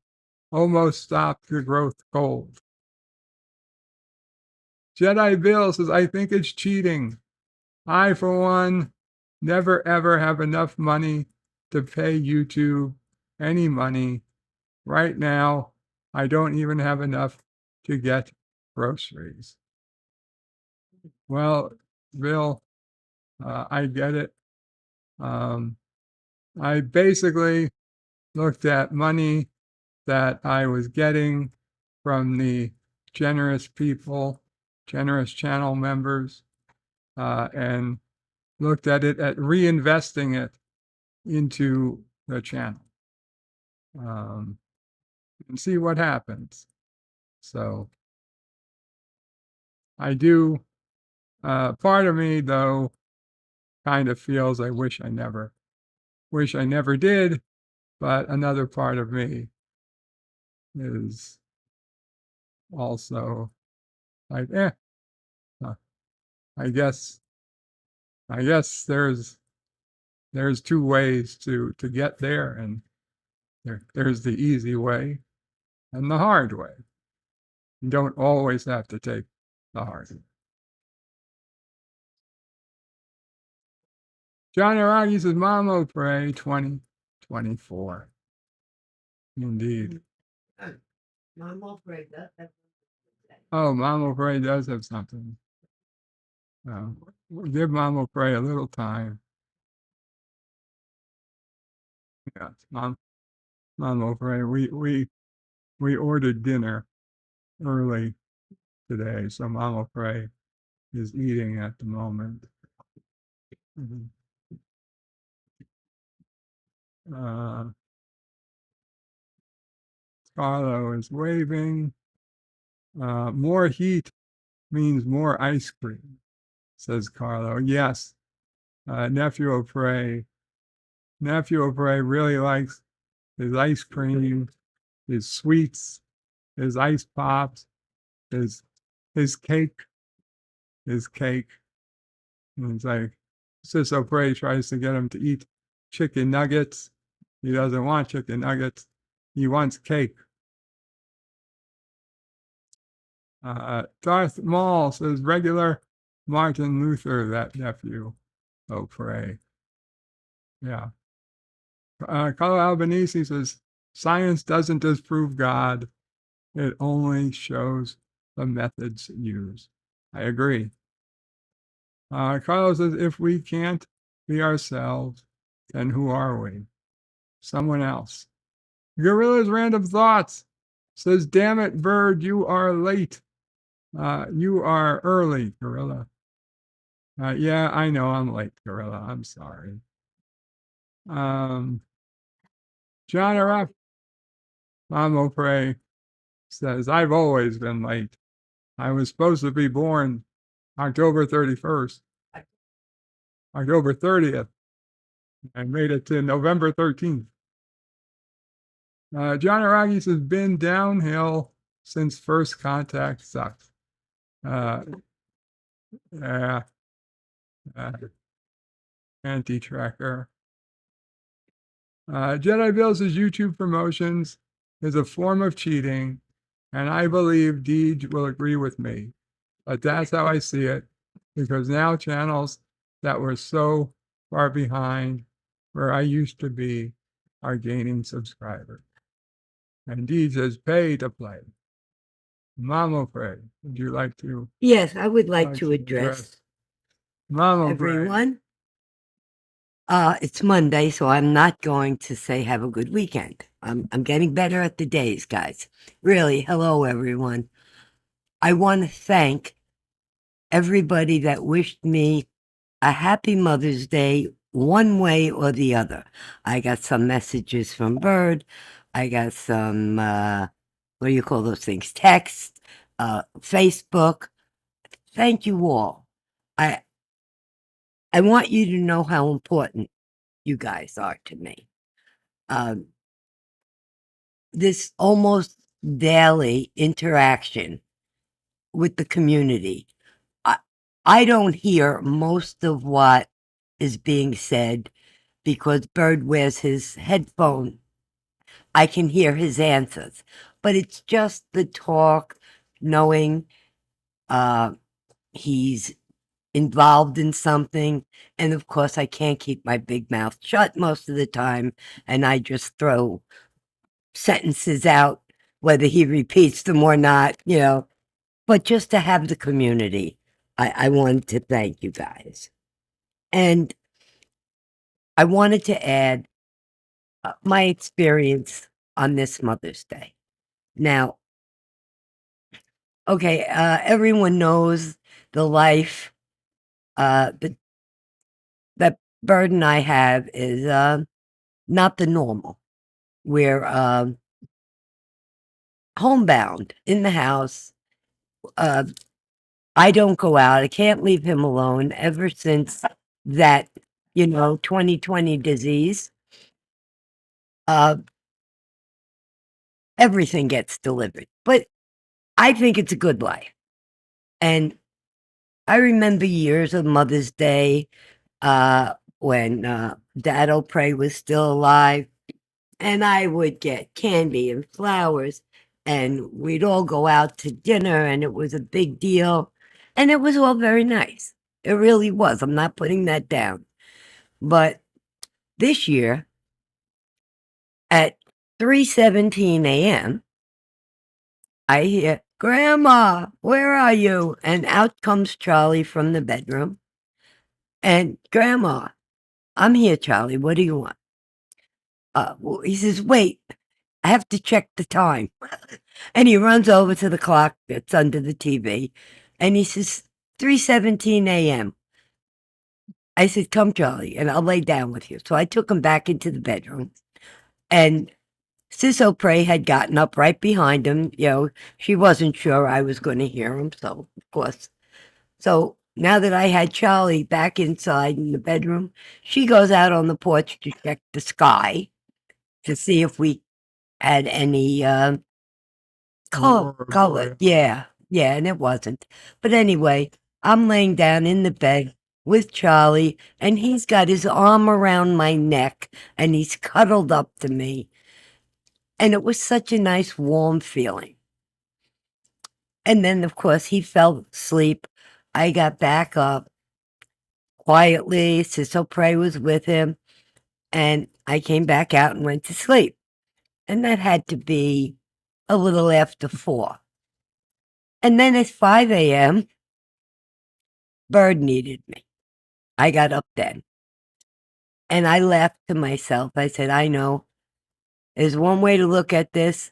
almost stopped the growth cold. Jedi Bill says, I think it's cheating. I, for one, never ever have enough money to pay YouTube any money. Right now, I don't even have enough to get groceries. Well, Bill, I get it. I basically looked at money that I was getting from the generous people, generous channel members, and looked at it at reinvesting it into the channel and see what happens. So I do, part of me though kind of feels I wish I never did, but another part of me is also like, I guess there's two ways to get there, and there's the easy way and the hard way. You don't always have to take the hard way. John Araki says, Mamo Pray 2024. Indeed. Mamo Pray does have something. Oh, Mamo Pray does have something. We'll give Mamo Pray a little time. Yes, Mamo Pray. We ordered dinner early today, so Mamo Pray is eating at the moment. Carlo is waving. More heat means more ice cream, says Carlo. Yes, Nephew O'Prey. Nephew O'Prey really likes his ice cream, his sweets, his ice pops, his his cake, his cake. And it's like Sis O'Prey tries to get him to eat chicken nuggets. He doesn't want chicken nuggets. He wants cake. Darth Maul says regular Martin Luther, that nephew. O'Prey. Yeah. Carlo Albanese says science doesn't disprove God. It only shows the methods used. I agree. Carlos says, if we can't be ourselves, then who are we? Someone else. Gorilla's Random Thoughts says, damn it, Bird, you are late. You are early, Gorilla. Yeah, I know I'm late, Gorilla. I'm sorry. John R.F. Mom O'Prey says, I've always been late. I was supposed to be born October 31st, October 30th. I made it to November 13th. John Aragi says, been downhill since first contact sucks. Yeah. Anti-tracker. Jedi Bill says YouTube promotions is a form of cheating, and I believe Deej will agree with me. But that's how I see it, because now channels that were so far behind where I used to be are gaining subscribers. And Deej says pay to play. Mama Frey, would you like to? Yes, I would like to address Mama everyone. It's Monday, so I'm not going to say have a good weekend. I'm getting better at the days, guys. Really, hello, everyone. I want to thank everybody that wished me a happy Mother's Day one way or the other. I got some messages from Bird. I got some, what do you call those things? Text, Facebook. Thank you all. I want you to know how important you guys are to me. This almost daily interaction with the community. I don't hear most of what is being said because Bird wears his headphone. I can hear his answers, but it's just the talk, knowing he's involved in something. And of course, I can't keep my big mouth shut most of the time, and I just throw sentences out, whether he repeats them or not, you know. But just to have the community, I wanted to thank you guys. And I wanted to add my experience on this Mother's Day. Now, okay, everyone knows the life that Bird and I have is not the normal. We're homebound in the house. I don't go out. I can't leave him alone ever since that, 2020 disease. Everything gets delivered. But I think it's a good life. And I remember years of Mother's Day when Dad O'Prey was still alive. And I would get candy and flowers. And we'd all go out to dinner. And it was a big deal. And it was all very nice. It really was. I'm not putting that down. But this year, at 3:17 a.m., I hear, Grandma, where are you? And out comes Charlie from the bedroom. And Grandma, I'm here, Charlie. What do you want? He says, wait, I have to check the time. And he runs over to the clock that's under the TV. And he says, 3:17 a.m. I said, come, Charlie, and I'll lay down with you. So I took him back into the bedroom. And Sis Prey had gotten up right behind him. She wasn't sure I was going to hear him, so of course. So now that I had Charlie back inside in the bedroom, she goes out on the porch to check the sky to see if we had any color. Yeah, and it wasn't. But anyway, I'm laying down in the bed with Charlie, and he's got his arm around my neck, and he's cuddled up to me. And it was such a nice, warm feeling. And then, of course, he fell asleep. I got back up quietly. Sis Prey was with him. And I came back out and went to sleep. And that had to be a little after 4. And then at 5 a.m., Bird needed me. I got up then. And I laughed to myself. I said, I know. There's one way to look at this.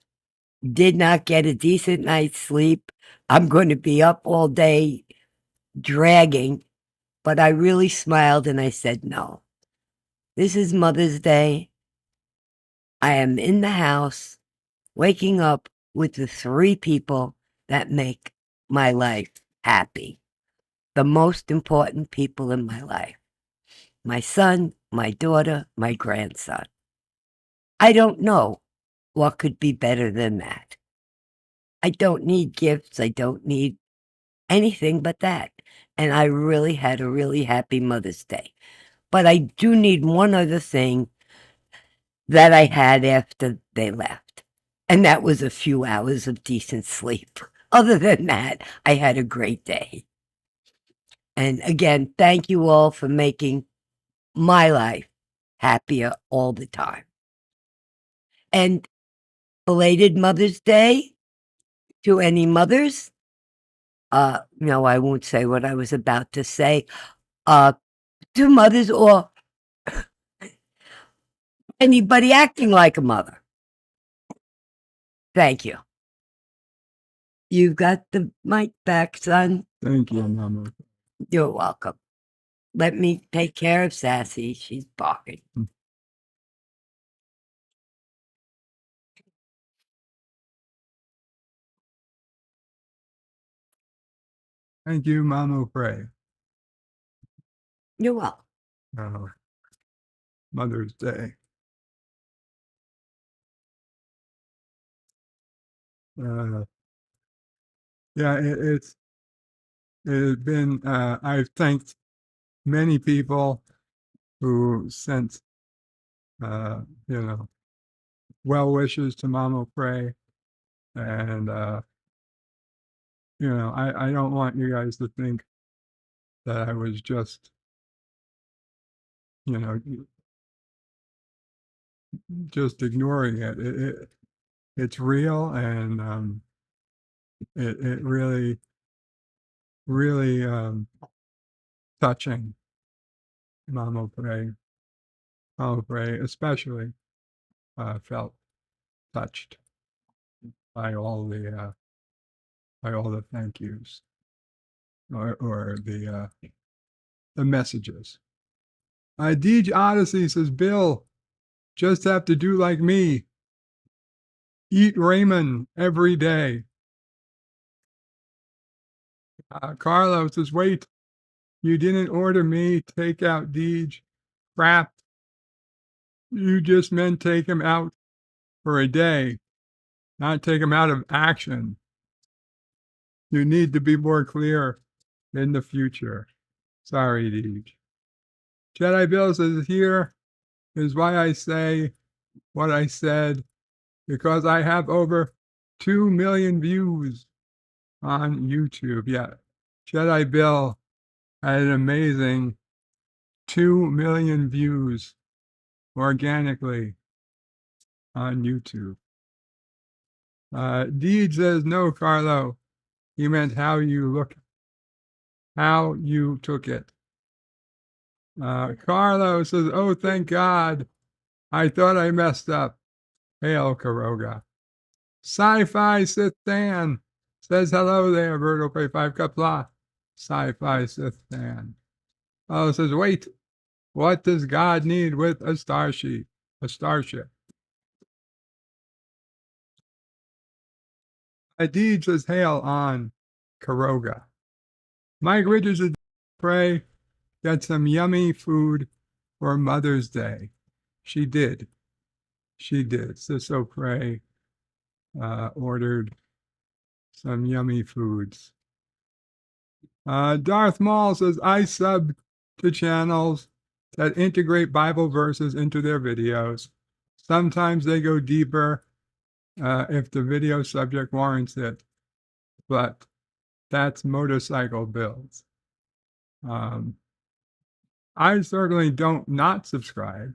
Did not get a decent night's sleep. I'm going to be up all day dragging. But I really smiled and I said, no. This is Mother's Day. I am in the house, waking up with the 3 people that make my life happy. The most important people in my life. My son, my daughter, my grandson. I don't know what could be better than that. I don't need gifts. I don't need anything but that. And I really had a really happy Mother's Day. But I do need one other thing that I had after they left. And that was a few hours of decent sleep. Other than that, I had a great day. And again, thank you all for making my life happier all the time. And belated Mother's Day to any mothers. No, I won't say what I was about to say. To mothers or anybody acting like a mother. Thank you. You've got the mic back, son. Thank you, Mama. You're welcome. Let me take care of Sassy. She's barking. Thank you, Mama Pray. You're welcome. Mother's Day. Yeah, it's been, I've thanked many people who sent, well wishes to Mama Pray. And, I don't want you guys to think that I was just, just ignoring it. It's real, and it really, really touching. Mama Pray especially felt touched by all the thank yous or the messages. Deej Odyssey says, Bill, just have to do like me. Eat ramen every day. Carlos says, wait, you didn't order me takeout, Deej. Crap. You just meant take him out for a day, not take him out of action. You need to be more clear in the future. Sorry, Deej. Jedi Bill says, here is why I say what I said, because I have over 2 million views on YouTube. Yeah, Jedi Bill had an amazing 2 million views organically on YouTube. Deed says, no, Carlo, he meant how you took it. Carlo says, oh, thank God. I thought I messed up. Hail, Karoga. Sci-Fi Sith Dan says, hello there, Birdo Pay 5 Qapla. Sci-Fi Sith Dan. Oh, says, wait, what does God need with a starship? Adid says, hail on Karoga. Mike Richards says, pray, get some yummy food for Mother's Day. She did. She did. So pray ordered some yummy foods. Darth Maul says, I sub to channels that integrate Bible verses into their videos. Sometimes they go deeper if the video subject warrants it, but that's motorcycle builds. I certainly don't not subscribe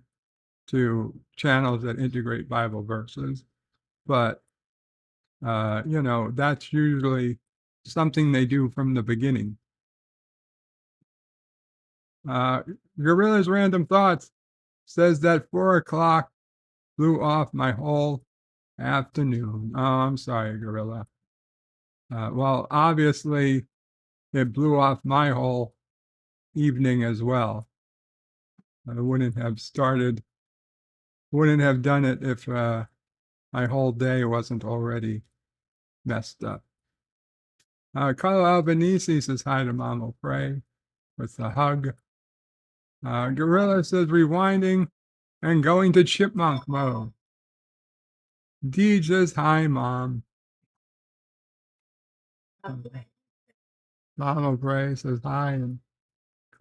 to channels that integrate Bible verses, but that's usually something they do from the beginning. Gorilla's Random Thoughts says that 4 o'clock blew off my whole afternoon. Oh, I'm sorry, Gorilla. Well, obviously, it blew off my whole evening as well. I wouldn't have done it if my whole day wasn't already messed up. Carlo Albanese says hi to Mama Pray with a hug. Gorilla says rewinding and going to chipmunk mode. Dee says hi, Mom. Mama Pray says hi and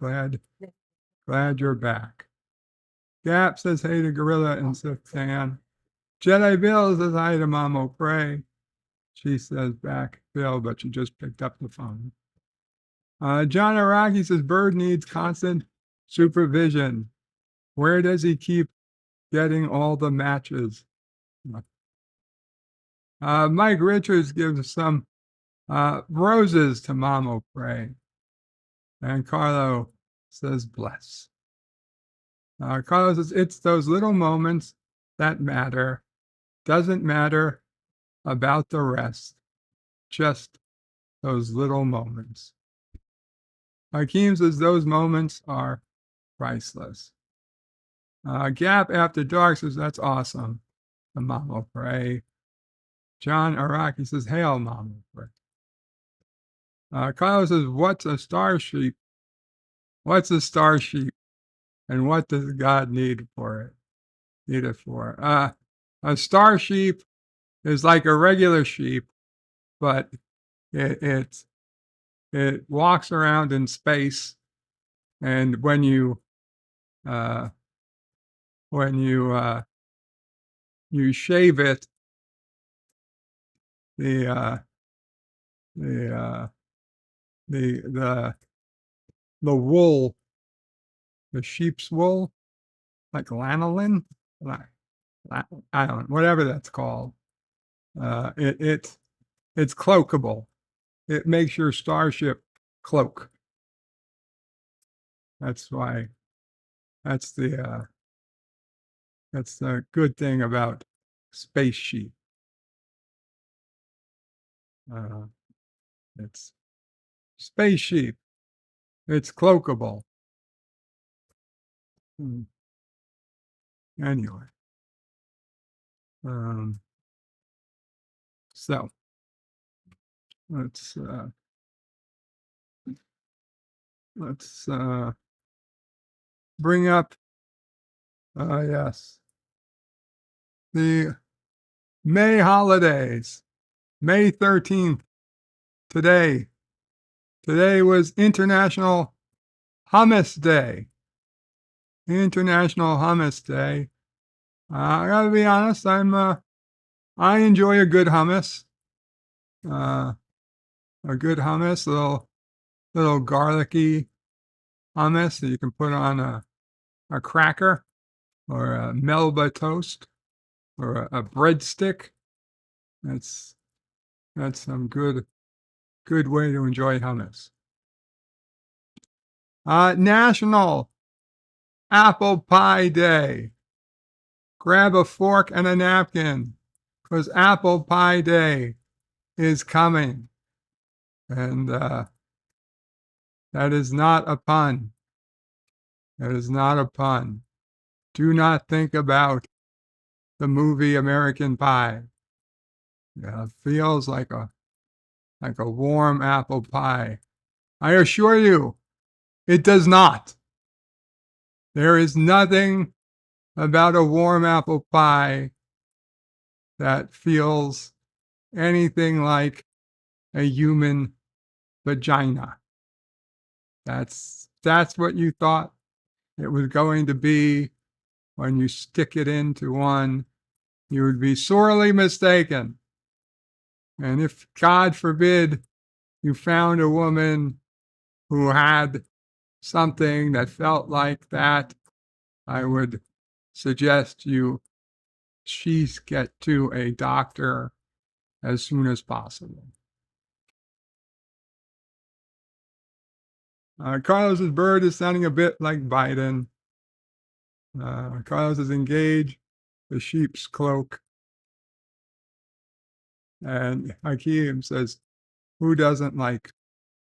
glad you're back. Gap says hey to Gorilla and Siftan. Jedi Bill says hi to Mama Pray. She says back Bill, but she just picked up the phone. John Araki says Bird needs constant supervision. Where does he keep getting all the matches? Mike Richards gives some roses to Mama Pray. And Carlo says bless. Carlo says it's those little moments that matter. Doesn't matter about the rest. Just those little moments. Hakeem says those moments are priceless. Gap After Dark says that's awesome. The Mama Pray. John Araki says, hail Mama Pray. Kyle says, what's a star sheep? What's a star sheep? And what does God need for it? Need it for? A star sheep is like a regular sheep, but it walks around in space, and when you shave it, the wool, the sheep's wool, like lanolin, I don't know, whatever that's called. It's cloakable. It makes your starship cloak. That's why. That's the good thing about space sheep. It's space sheep. It's cloakable. Anyway. So let's bring up yes, the May holidays. May 13th. Today was International Hummus Day. International Hummus Day. I gotta be honest, I enjoy a good hummus. A good hummus, little garlicky hummus that you can put on a cracker or a Melba toast or a breadstick. That's some good way to enjoy hummus. National Apple Pie Day. Grab a fork and a napkin, because Apple Pie Day is coming. And that is not a pun. That is not a pun. Do not think about the movie American Pie. Feels like a warm apple pie. I assure you, it does not. There is nothing about a warm apple pie that feels anything like a human vagina. That's what you thought it was going to be when you stick it into one. You would be sorely mistaken. And if, God forbid, you found a woman who had something that felt like that, I would suggest she's get to a doctor as soon as possible. Carlos's bird is sounding a bit like Biden. Carlos is engaged, the sheep's cloak. And Hakeem says, who doesn't like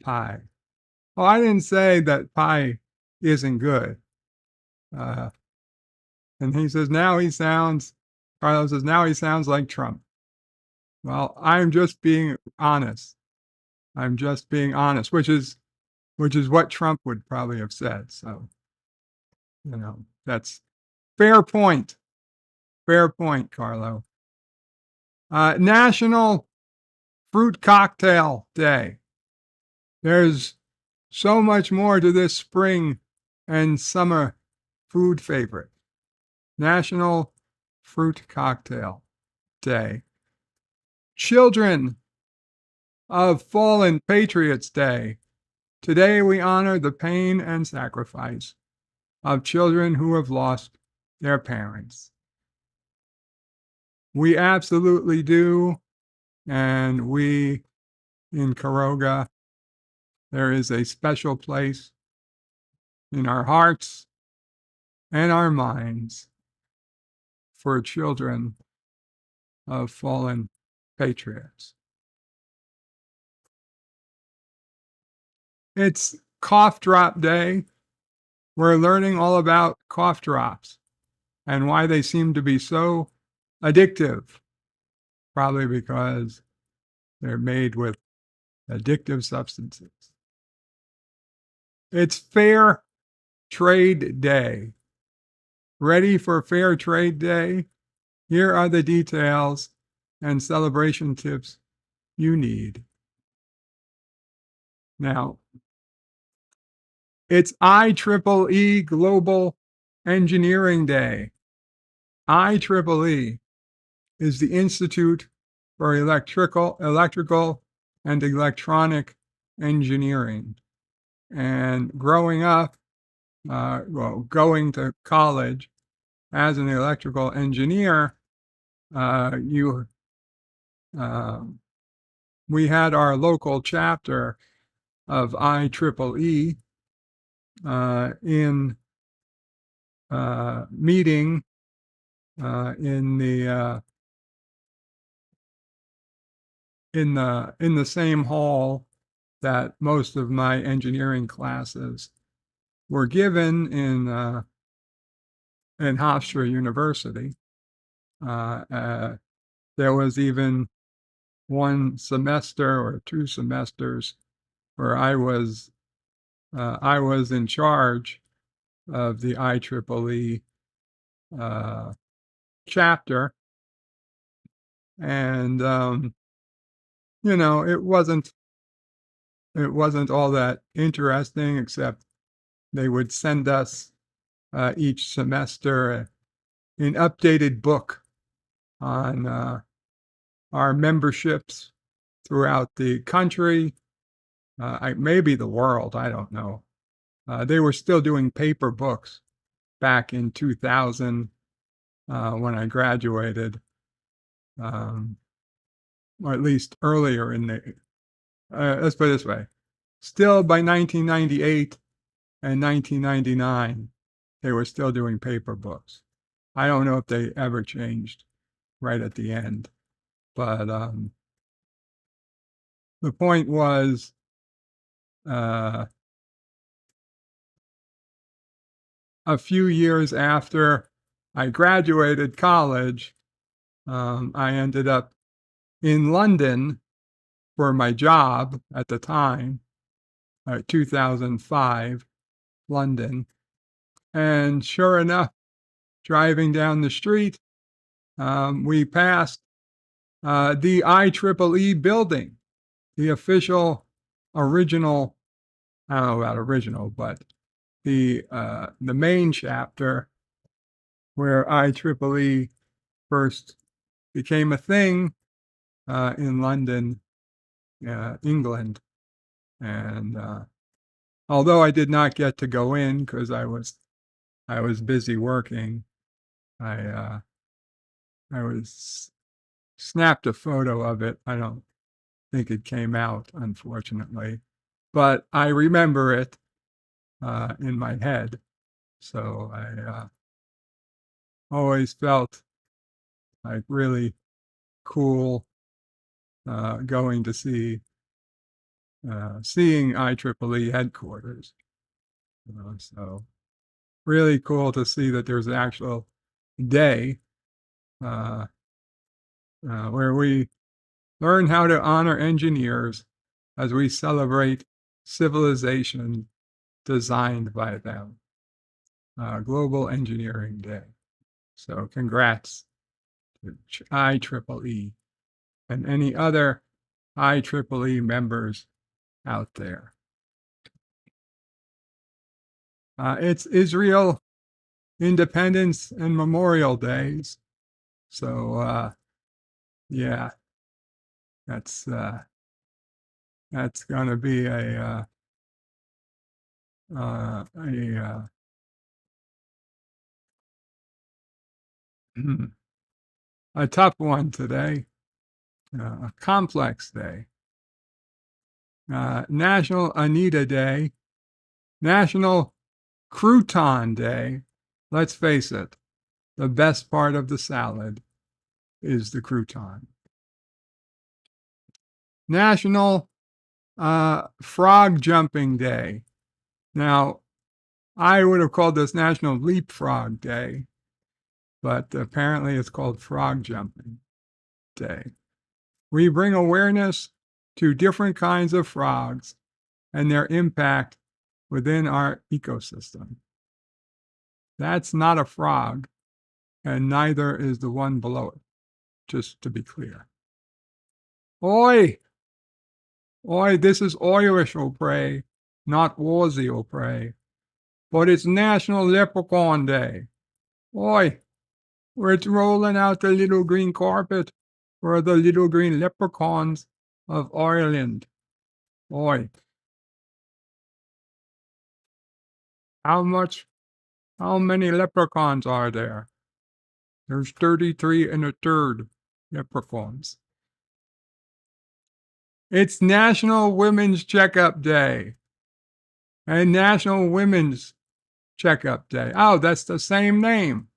pie? Well, I didn't say that pie isn't good. And he says, Carlos says, now he sounds like Trump. Well, I'm just being honest. I'm just being honest, which is what Trump would probably have said. So, that's fair point. Fair point, Carlo. National Fruit Cocktail Day. There's so much more to this spring and summer food favorite. National Fruit Cocktail Day. Children of Fallen Patriots Day. Today we honor the pain and sacrifice of children who have lost their parents. We absolutely do. And we in Caroga, there is a special place in our hearts and our minds for children of fallen patriots. It's Cough Drop Day. We're learning all about cough drops and why they seem to be so addictive. Probably because they're made with addictive substances. It's Fair Trade Day. Ready for Fair Trade Day? Here are the details and celebration tips you need. Now, it's IEEE Global Engineering Day. IEEE is the Institute for Electrical and Electronic Engineering. And growing up, going to college as an electrical engineer, we had our local chapter of IEEE in meeting in the same hall that most of my engineering classes were given in Hofstra University. There was even one semester or 2 semesters where I was in charge of the IEEE chapter, and it wasn't all that interesting, except they would send us each semester an updated book on our memberships throughout the country, maybe the world, I don't know. They were still doing paper books back in 2000 when I graduated, or at least earlier in the, let's put it this way, still by 1998 and 1999, they were still doing paper books. I don't know if they ever changed right at the end, but the point was, a few years after I graduated college, I ended up in London for my job at the time, 2005, London. And sure enough, driving down the street, we passed the IEEE building, the official original, I don't know about original, but the main chapter where IEEE first became a thing in London, England. And although I did not get to go in because I was busy working, I was snapped a photo of it. I don't think it came out, unfortunately, but I remember it in my head. So I always felt like really cool going to seeing IEEE headquarters. So really cool to see that there's an actual day where we learn how to honor engineers as we celebrate civilization designed by them. Global Engineering Day. So congrats to IEEE and any other IEEE members out there. It's Israel Independence and Memorial Days. So yeah, that's going to be a a tough one today, a complex day. National Anita Day, National Crouton Day. Let's face it, the best part of the salad is the crouton. National Frog Jumping Day. Now, I would have called this National Leapfrog Day, but apparently it's called Frog Jumping Day. We bring awareness to different kinds of frogs and their impact within our ecosystem. That's not a frog, and neither is the one below it, just to be clear. Oi! Oi, this is Irish O'Prey, not Aussie O'Prey. But it's National Leprechaun Day. Oi! We're rolling out the little green carpet for the little green leprechauns of Ireland. Oi! How many leprechauns are there? There's 33 and a third leprechauns. It's National Women's Checkup Day and National Women's Checkup Day. Oh, that's the same name.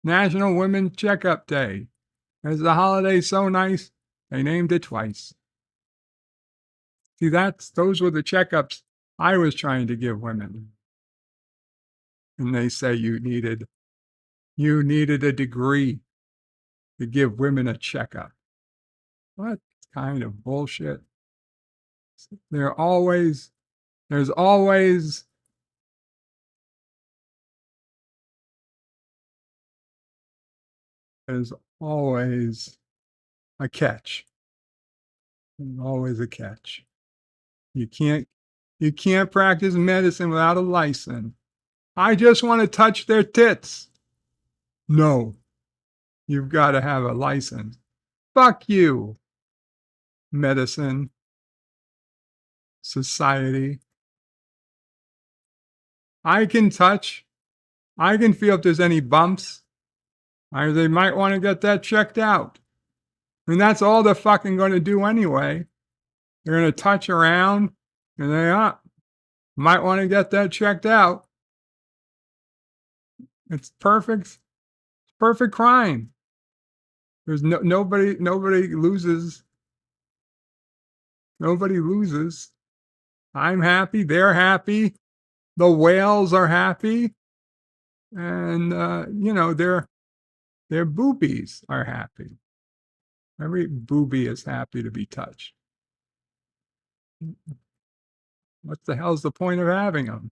National Women's Checkup Day. Is the holiday so nice, they named it twice. See, those were the checkups I was trying to give women. And they say you needed a degree to give women a checkup. What kind of bullshit? There's always a catch. There's always a catch. You can't practice medicine without a license. I just want to touch their tits. No, you've got to have a license. Fuck you, medicine, society. I can feel if there's any bumps. They might want to get that checked out. I mean, that's all they're fucking going to do anyway. They're going to touch around and they might want to get that checked out. It's perfect crime. There's nobody loses. Nobody loses. I'm happy. They're happy. The whales are happy. And, their boobies are happy. Every booby is happy to be touched. What the hell's the point of having them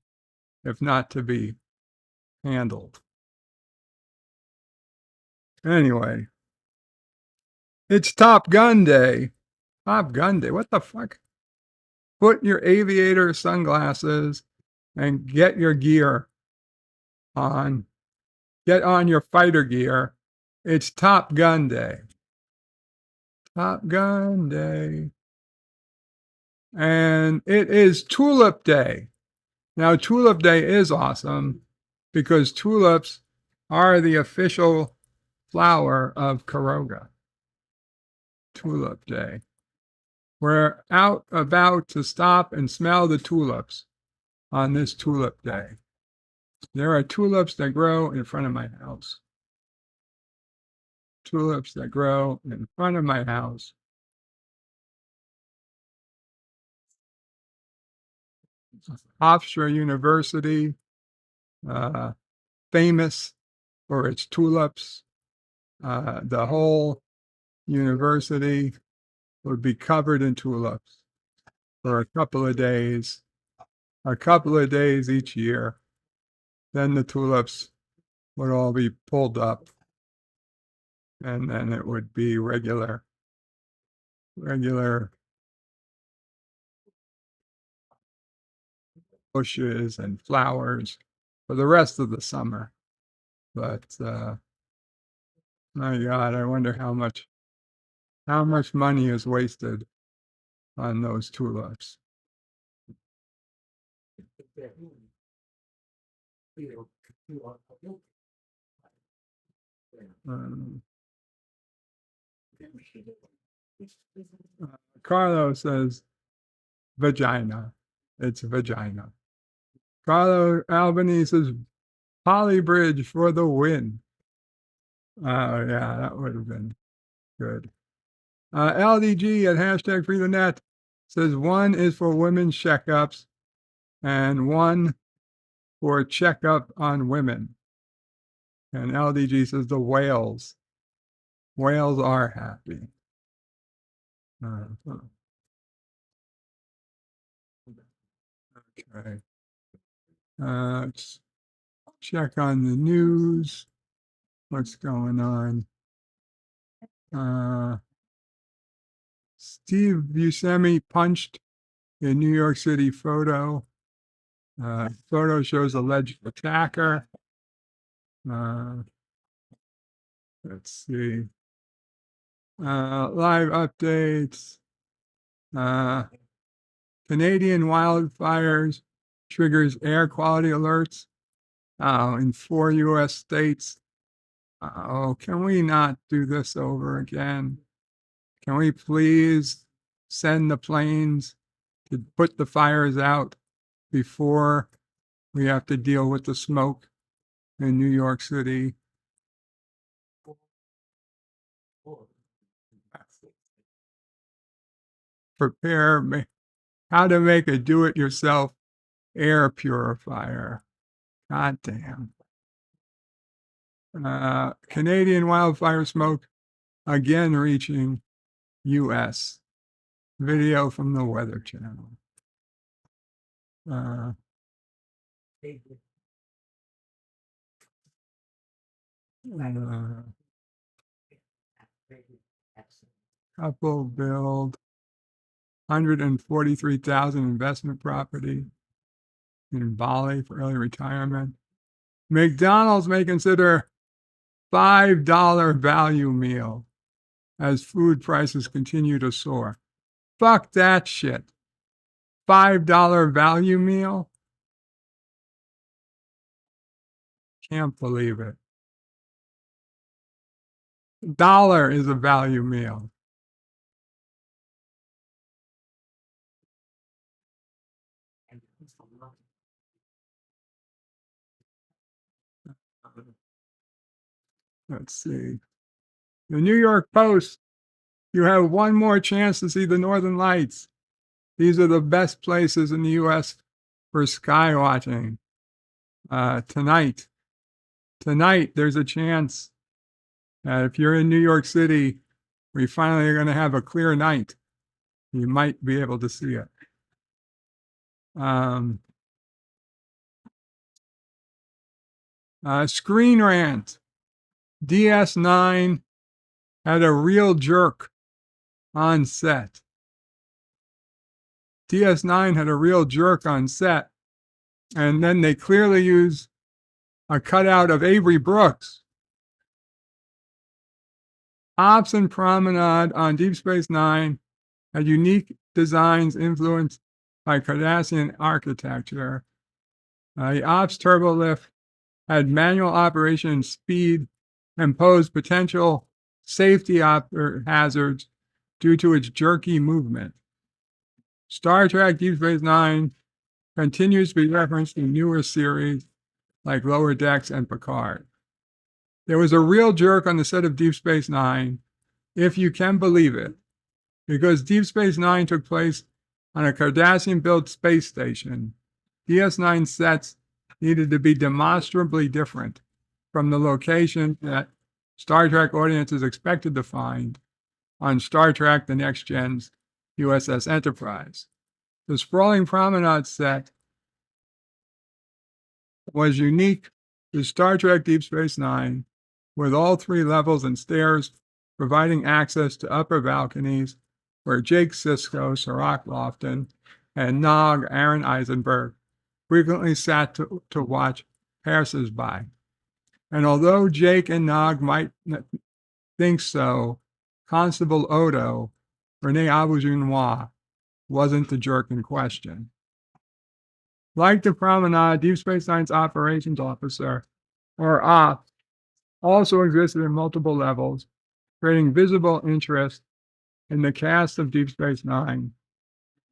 if not to be handled? Anyway, it's Top Gun Day. Top Gun Day. What the fuck? Put your aviator sunglasses and get your gear on. Get on your fighter gear. It's Top Gun Day. Top Gun Day. And it is Tulip Day. Now, Tulip Day is awesome because tulips are the official flower of Karoga. Tulip Day. We're out about to stop and smell the tulips on this Tulip Day. There are tulips that grow in front of my house. Tulips that grow in front of my house. Hofstra University, famous for its tulips. The whole university would be covered in tulips for a couple of days each year. Then the tulips would all be pulled up, and then it would be regular bushes and flowers for the rest of the summer. But my God, I wonder how much money is wasted on those tulips. Carlo says vagina. It's vagina. Carlo Albany says Poly Bridge for the win. Oh, yeah, that would have been good. LDG at hashtag free the net says one is for women's checkups and one for checkup on women. And LDG says the whales. Whales are happy. Okay. Let's check on the news. What's going on? Steve Buscemi punched in New York City photo. Photo shows alleged attacker. Let's see. Live updates. Canadian wildfires triggers air quality alerts in 4 U.S. states. Can we not do this over again? Can we please send the planes to put the fires out before we have to deal with the smoke in New York City? Prepare how to make a do-it-yourself air purifier. God damn. Canadian wildfire smoke again reaching U.S. Video from the Weather Channel. Couple build 143,000 investment property in Bali for early retirement. McDonald's may consider $5 value meal as food prices continue to soar. Fuck that shit. $5 value meal? Can't believe it. $1 is a value meal. Let's see. The New York Post, you have one more chance to see the Northern Lights. These are the best places in the U.S. for sky watching. Tonight, there's a chance if you're in New York City we finally are going to have a clear night. You might be able to see it. Screen Rant. DS9 had a real jerk on set. DS9 had a real jerk on set, and then they clearly used a cutout of Avery Brooks. Ops and Promenade on Deep Space Nine had unique designs influenced by Cardassian architecture. The Ops turbolift had manual operation speed and posed potential safety hazards due to its jerky movement. Star Trek Deep Space Nine continues to be referenced in newer series like Lower Decks and Picard. There was a real jerk on the set of Deep Space Nine, if you can believe it, because Deep Space Nine took place on a Cardassian-built space station. DS9 sets needed to be demonstrably different from the location that Star Trek audiences expected to find on Star Trek The Next Gen's USS Enterprise. The sprawling promenade set was unique to Star Trek Deep Space Nine, with all 3 levels and stairs providing access to upper balconies where Jake Sisko, Sirach Lofton, and Nog, Aaron Eisenberg, frequently sat to watch passers-by. And although Jake and Nog might think so, Constable Odo, Rene Auberjonois, wasn't the jerk in question. Like the Promenade, Deep Space Nine's operations officer, or OP, also existed in multiple levels, creating visible interest in the cast of Deep Space Nine,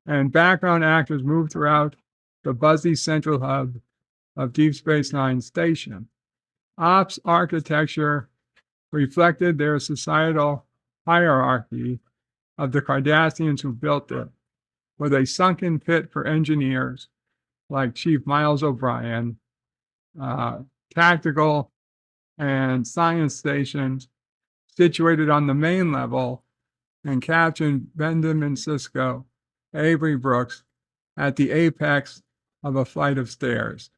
and background actors moved throughout the buzzy central hub of Deep Space Nine station. Ops architecture reflected their societal hierarchy of the Cardassians who built it, with a sunken pit for engineers like Chief Miles O'Brien, tactical and science stations situated on the main level, and Captain Benjamin Sisko, Avery Brooks, at the apex of a flight of stairs.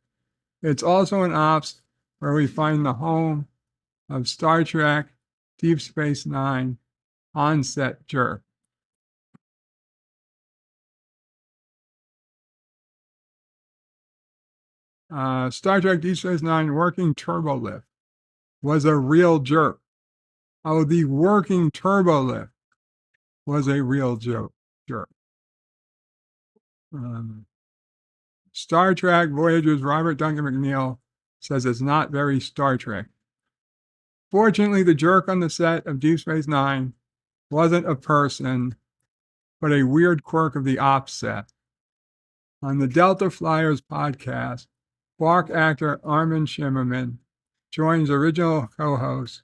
It's also an ops where we find the home of Star Trek Deep Space Nine on-set jerk. Star Trek Deep Space Nine working turbo lift was a real jerk. Oh, the working turbo lift was a real jerk. Star Trek Voyager's Robert Duncan McNeill says it's not very Star Trek. Fortunately, the jerk on the set of Deep Space Nine wasn't a person, but a weird quirk of the ops set. On the Delta Flyers podcast, Quark actor Armin Shimmerman joins original co-hosts,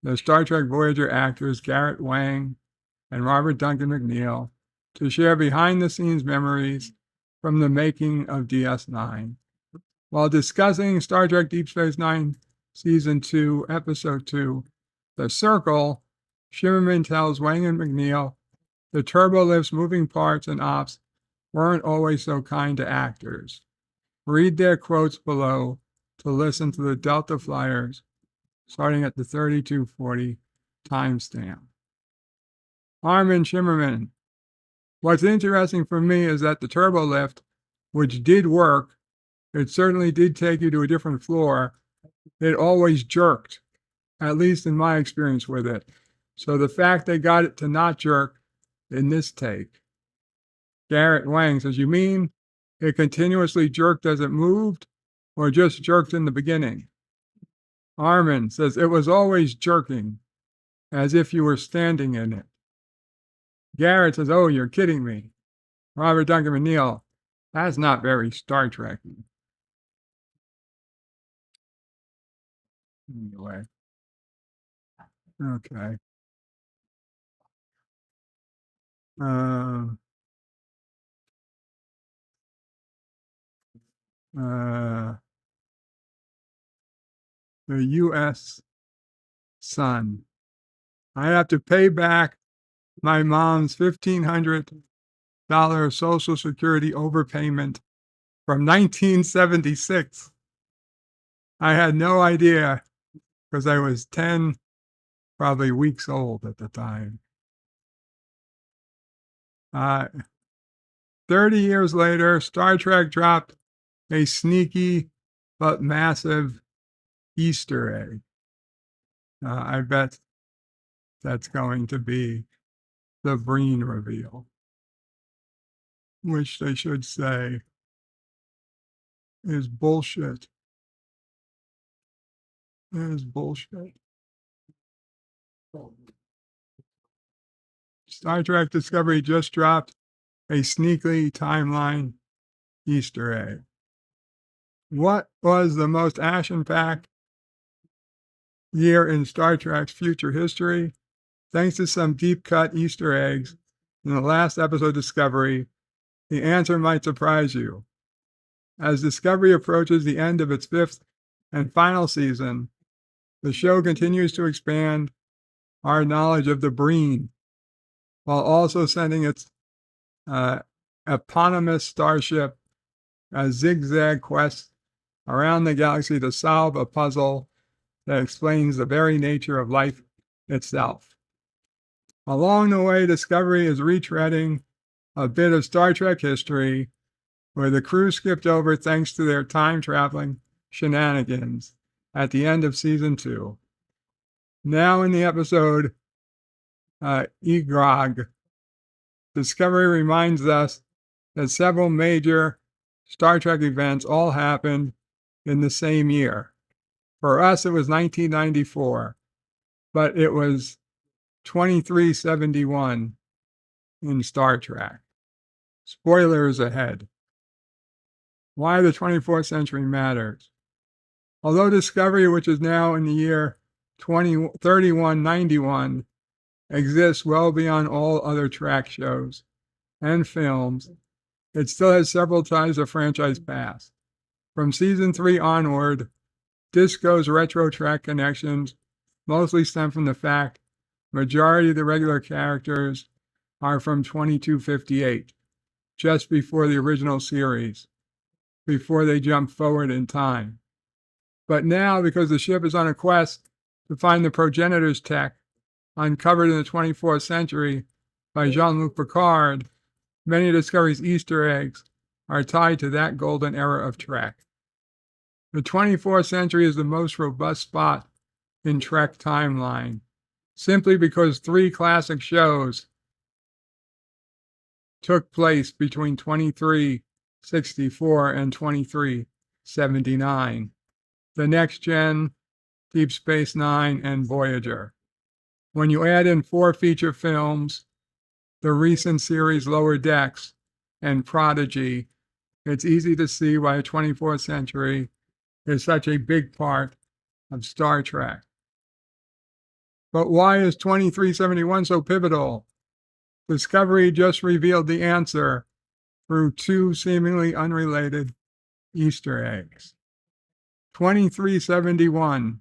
the Star Trek Voyager actors Garrett Wang and Robert Duncan McNeill, to share behind-the-scenes memories from the making of DS9. While discussing Star Trek Deep Space Nine Season 2, Episode 2, The Circle, Shimmerman tells Wang and McNeill the turbolift's moving parts and ops weren't always so kind to actors. Read their quotes below to listen to the Delta Flyers, starting at the 3240 timestamp. Armin Shimmerman. What's interesting for me is that the turbo lift, which did work, it certainly did take you to a different floor. It always jerked, at least in my experience with it. So the fact they got it to not jerk in this take. Garrett Wang says, you mean it continuously jerked as it moved, or just jerked in the beginning? Armin says, it was always jerking, as if you were standing in it. Garrett says, oh, you're kidding me. Robert Duncan McNeill, that's not very Star Trek. Anyway. Okay. The U.S. Sun. I have to pay back my mom's $1,500 Social Security overpayment from 1976. I had no idea because I was 10, probably weeks old at the time. 30 years later, Star Trek dropped a sneaky but massive Easter egg. I bet that's going to be the Breen reveal, which they should say is bullshit. Is bullshit. Star Trek Discovery just dropped a sneaky timeline Easter egg. What was the most action-packed year in Star Trek's future history? Thanks to some deep-cut Easter eggs in the last episode of Discovery, the answer might surprise you. As Discovery approaches the end of its 5th and final season, the show continues to expand our knowledge of the Breen, while also sending its eponymous starship a zigzag quest around the galaxy to solve a puzzle that explains the very nature of life itself. Along the way, Discovery is retreading a bit of Star Trek history where the crew skipped over thanks to their time-traveling shenanigans at the end of Season 2. Now in the episode Egrog, Discovery reminds us that several major Star Trek events all happened in the same year. For us, it was 1994, but it was 2371 in Star Trek. Spoilers ahead. Why the 24th century matters. Although Discovery, which is now in the year 3191, exists well beyond all other Trek shows and films, it still has several ties of franchise past. From Season 3 onward, Disco's retro Trek connections mostly stem from the fact majority of the regular characters are from 2258, just before the original series, before they jump forward in time. But now, because the ship is on a quest to find the progenitor's tech uncovered in the 24th century by Jean-Luc Picard, many of Discovery's Easter eggs are tied to that golden era of Trek. The 24th century is the most robust spot in Trek timeline, simply because 3 classic shows took place between 2364 and 2379. The Next Gen, Deep Space Nine, and Voyager. When you add in 4 feature films, the recent series Lower Decks and Prodigy, it's easy to see why the 24th century is such a big part of Star Trek. But why is 2371 so pivotal? Discovery just revealed the answer through 2 seemingly unrelated Easter eggs. 2371,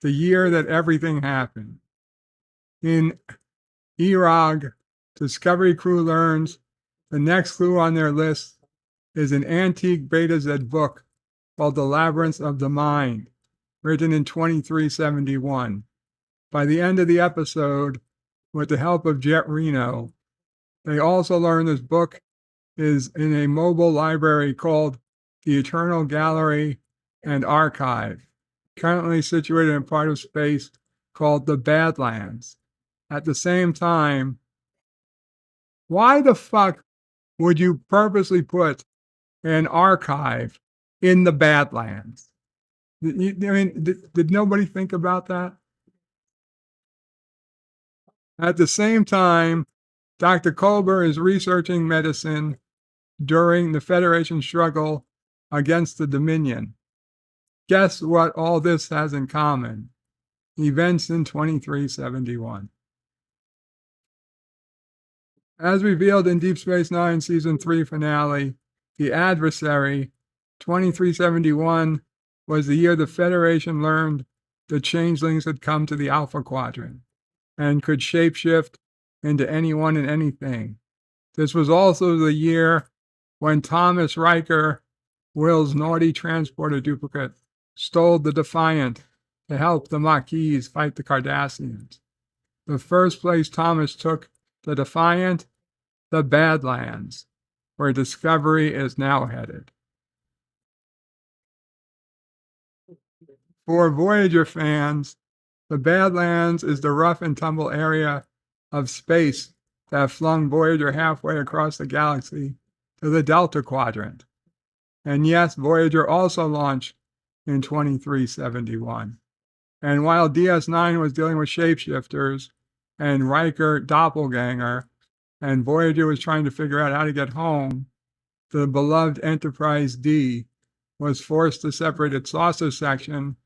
the year that everything happened. In Erog, Discovery crew learns the next clue on their list is an antique Beta Z book called The Labyrinth of the Mind, written in 2371. By the end of the episode, with the help of Jet Reno, they also learn this book is in a mobile library called the Eternal Gallery and Archive, currently situated in a part of space called the Badlands. At the same time, why the fuck would you purposely put an archive in the Badlands? Did nobody think about that? At the same time, Dr. Kolber is researching medicine during the Federation struggle against the Dominion. Guess what all this has in common? Events in 2371. As revealed in Deep Space Nine Season 3 finale, The Adversary, 2371 was the year the Federation learned the changelings had come to the Alpha Quadrant. and could shapeshift into anyone and anything. This was also the year when Thomas Riker, Will's naughty transporter duplicate, stole the Defiant to help the Maquis fight the Cardassians. The first place Thomas took the Defiant, the Badlands, where Discovery is now headed. For Voyager fans, the Badlands is the rough and tumble area of space that flung Voyager halfway across the galaxy to the Delta Quadrant. And yes, Voyager also launched in 2371. And while DS9 was dealing with shapeshifters and Riker doppelganger, and Voyager was trying to figure out how to get home, the beloved Enterprise D was forced to separate its saucer section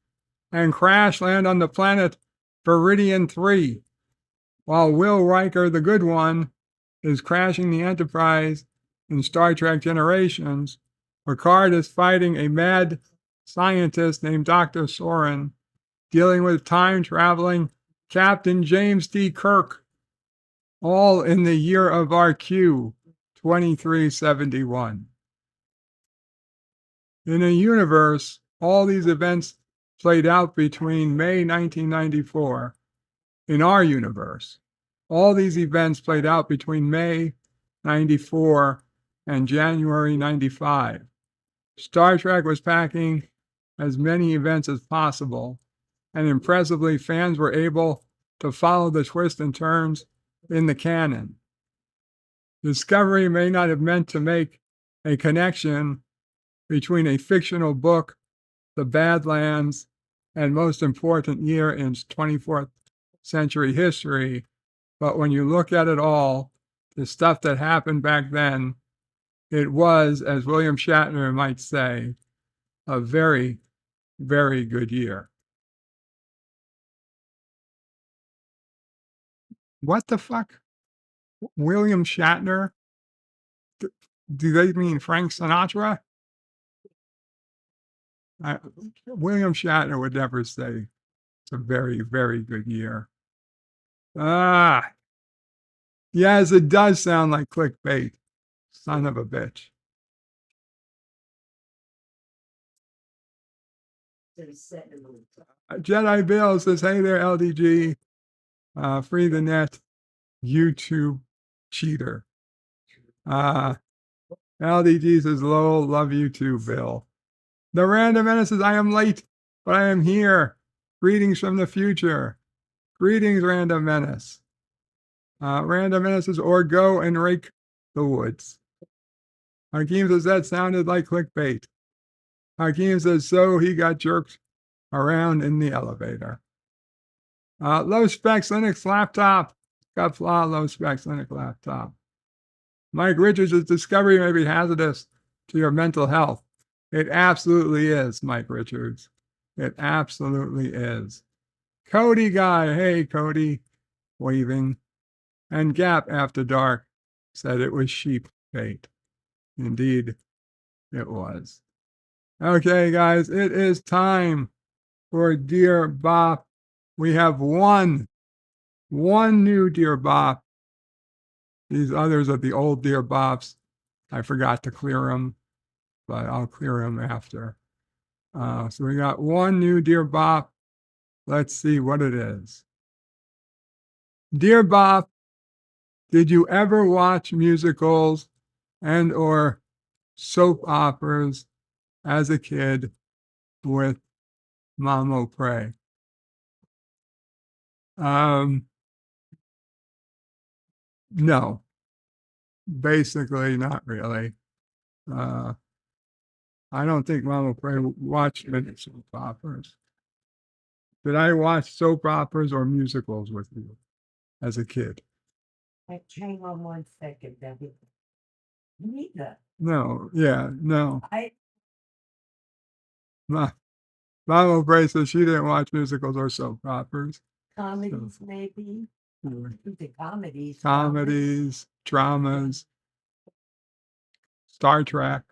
and crash land on the planet Viridian 3, while Will Riker, the good one, is crashing the Enterprise in Star Trek Generations. Picard is fighting a mad scientist named Dr. Soren, dealing with time-traveling Captain James T. Kirk, all in the year of our Q, 2371. In a universe, all these events played out between May 1994. In our universe, all these events played out between May 94 and January 95. Star Trek was packing as many events as possible, and impressively, fans were able to follow the twists and turns in the canon. Discovery may not have meant to make a connection between a fictional book, The Badlands, and most important year in 24th century history, but when you look at it all, the stuff that happened back then, it was, as William Shatner might say, a very, very good year. What the fuck? William Shatner? Do they mean Frank Sinatra? William Shatner would never say it's a very, very good year. Yes, it does sound like clickbait. Son of a bitch. Jedi Bill says, hey there, LDG. Free the net, YouTube cheater. LDG says, lol, love you too, Bill. The Random Menace says, I am late, but I am here. Greetings from the future. Greetings, Random Menace. Random Menace says, or go and rake the woods. Hakeem says, that sounded like clickbait. Hakeem says, so he got jerked around in the elevator. Low specs Linux laptop. Qapla low specs Linux laptop. Mike Richards' Discovery may be hazardous to your mental health. It absolutely is, Mike Richards. It absolutely is. Cody Guy, hey Cody, waving. And Gap After Dark said it was sheep bait. Indeed, it was. Okay, guys, it is time for Dear Bop. We have one new Dear Bop. These others are the old Dear Bops. I forgot to clear them, but I'll clear them after. So we got one new Dear Bop. Let's see what it is. Dear Bop, did you ever watch musicals and or soap operas as a kid with Mamo Prey? No, basically not really. I don't think Mama Prey watched many soap operas. Did I watch soap operas or musicals with you as a kid? Hang on 1 second, Debbie. Neither. No, yeah, no. I Mama Prey says she didn't watch musicals or soap operas. comedies maybe. The comedies. Comedies, dramas, Star Trek.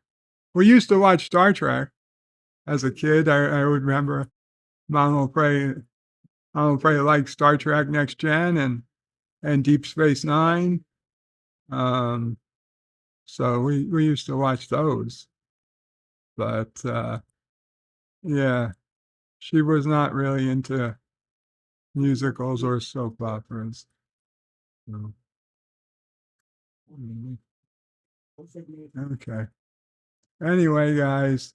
We used to watch Star Trek as a kid. I would remember Mama Prey I don't know if I like Star Trek Next Gen and Deep Space Nine. So we used to watch those. But yeah, she was not really into musicals or soap operas. So, okay. Anyway, guys,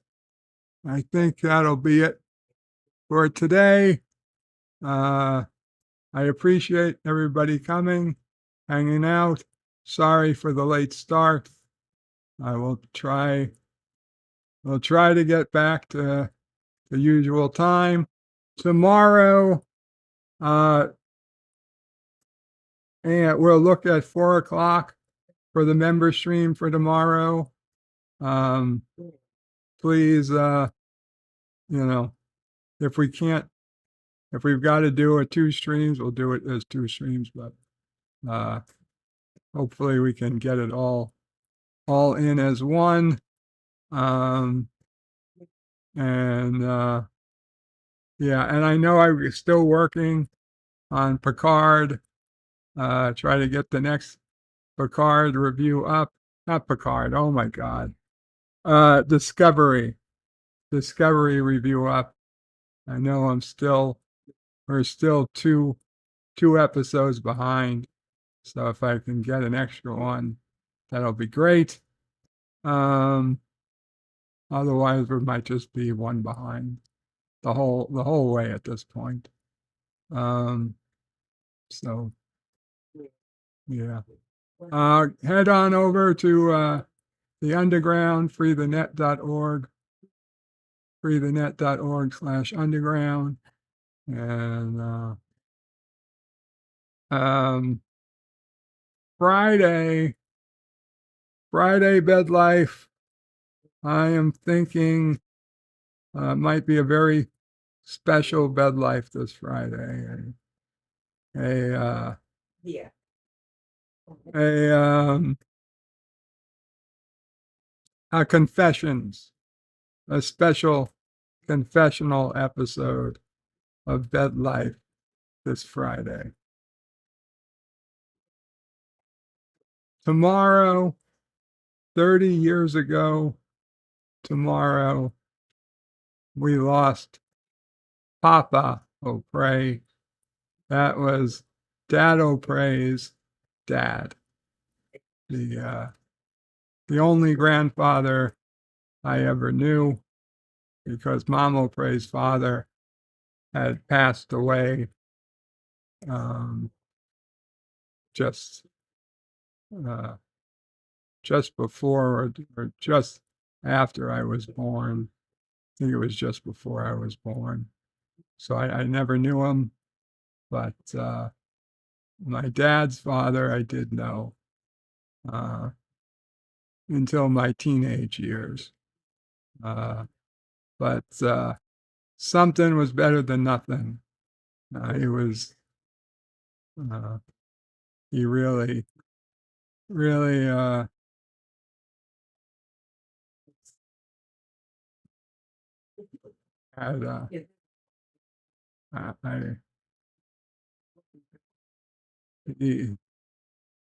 I think that'll be it for today. I appreciate everybody coming, hanging out. Sorry for the late start. I will try. We'll try to get back to the usual time tomorrow. And we'll look at 4 o'clock for the member stream for tomorrow. Please, if we can't, if we've got to do it 2 streams, we'll do it as 2 streams, but hopefully we can get it all in as one. And yeah, and I know I was still working on Picard, try to get the next Picard review up. Not Picard, oh my God. Discovery review up. I know we're still two episodes behind. So if I can get an extra one, that'll be great. Otherwise we might just be one behind the whole way at this point. So yeah. Head on over to the underground, freethenet.org, freethenet.org/underground. And Friday bed life, I am thinking might be a very special bed life this Friday. A confessions, a special confessional episode of bed life this Friday. Tomorrow, 30 years ago, tomorrow, we lost Papa O'Prey. That was Dad O'Prey's dad. The only grandfather I ever knew, because Mom O'Prey's father had passed away just before or just after I was born. I think it was just before I was born. So I never knew him, but my dad's father I did know until my teenage years. But something was better than nothing. He really, really had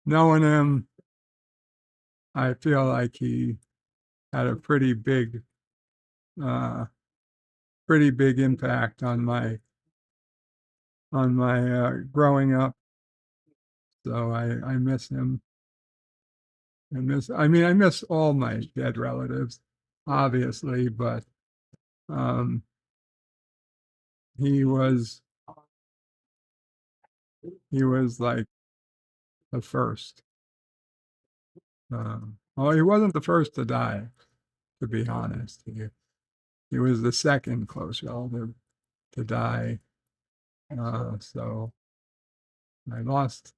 knowing him, I feel like he had a pretty big impact on my growing up. So I miss him. I miss all my dead relatives, obviously, but he was like the first. Well, he wasn't the first to die, to be honest. He was the second close relative to die. So I lost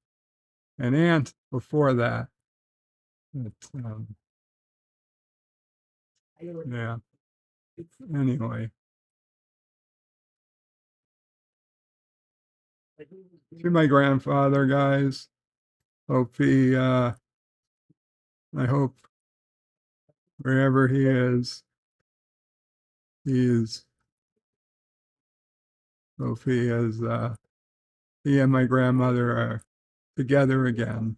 an aunt before that. But, yeah. Anyway. To my grandfather, guys. Hope I hope wherever he is Hope he and my grandmother are together again.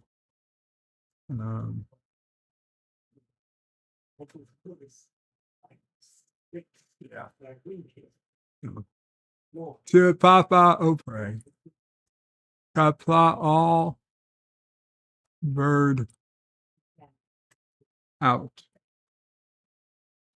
Yeah. To Papa Opre. Qapla all bird out.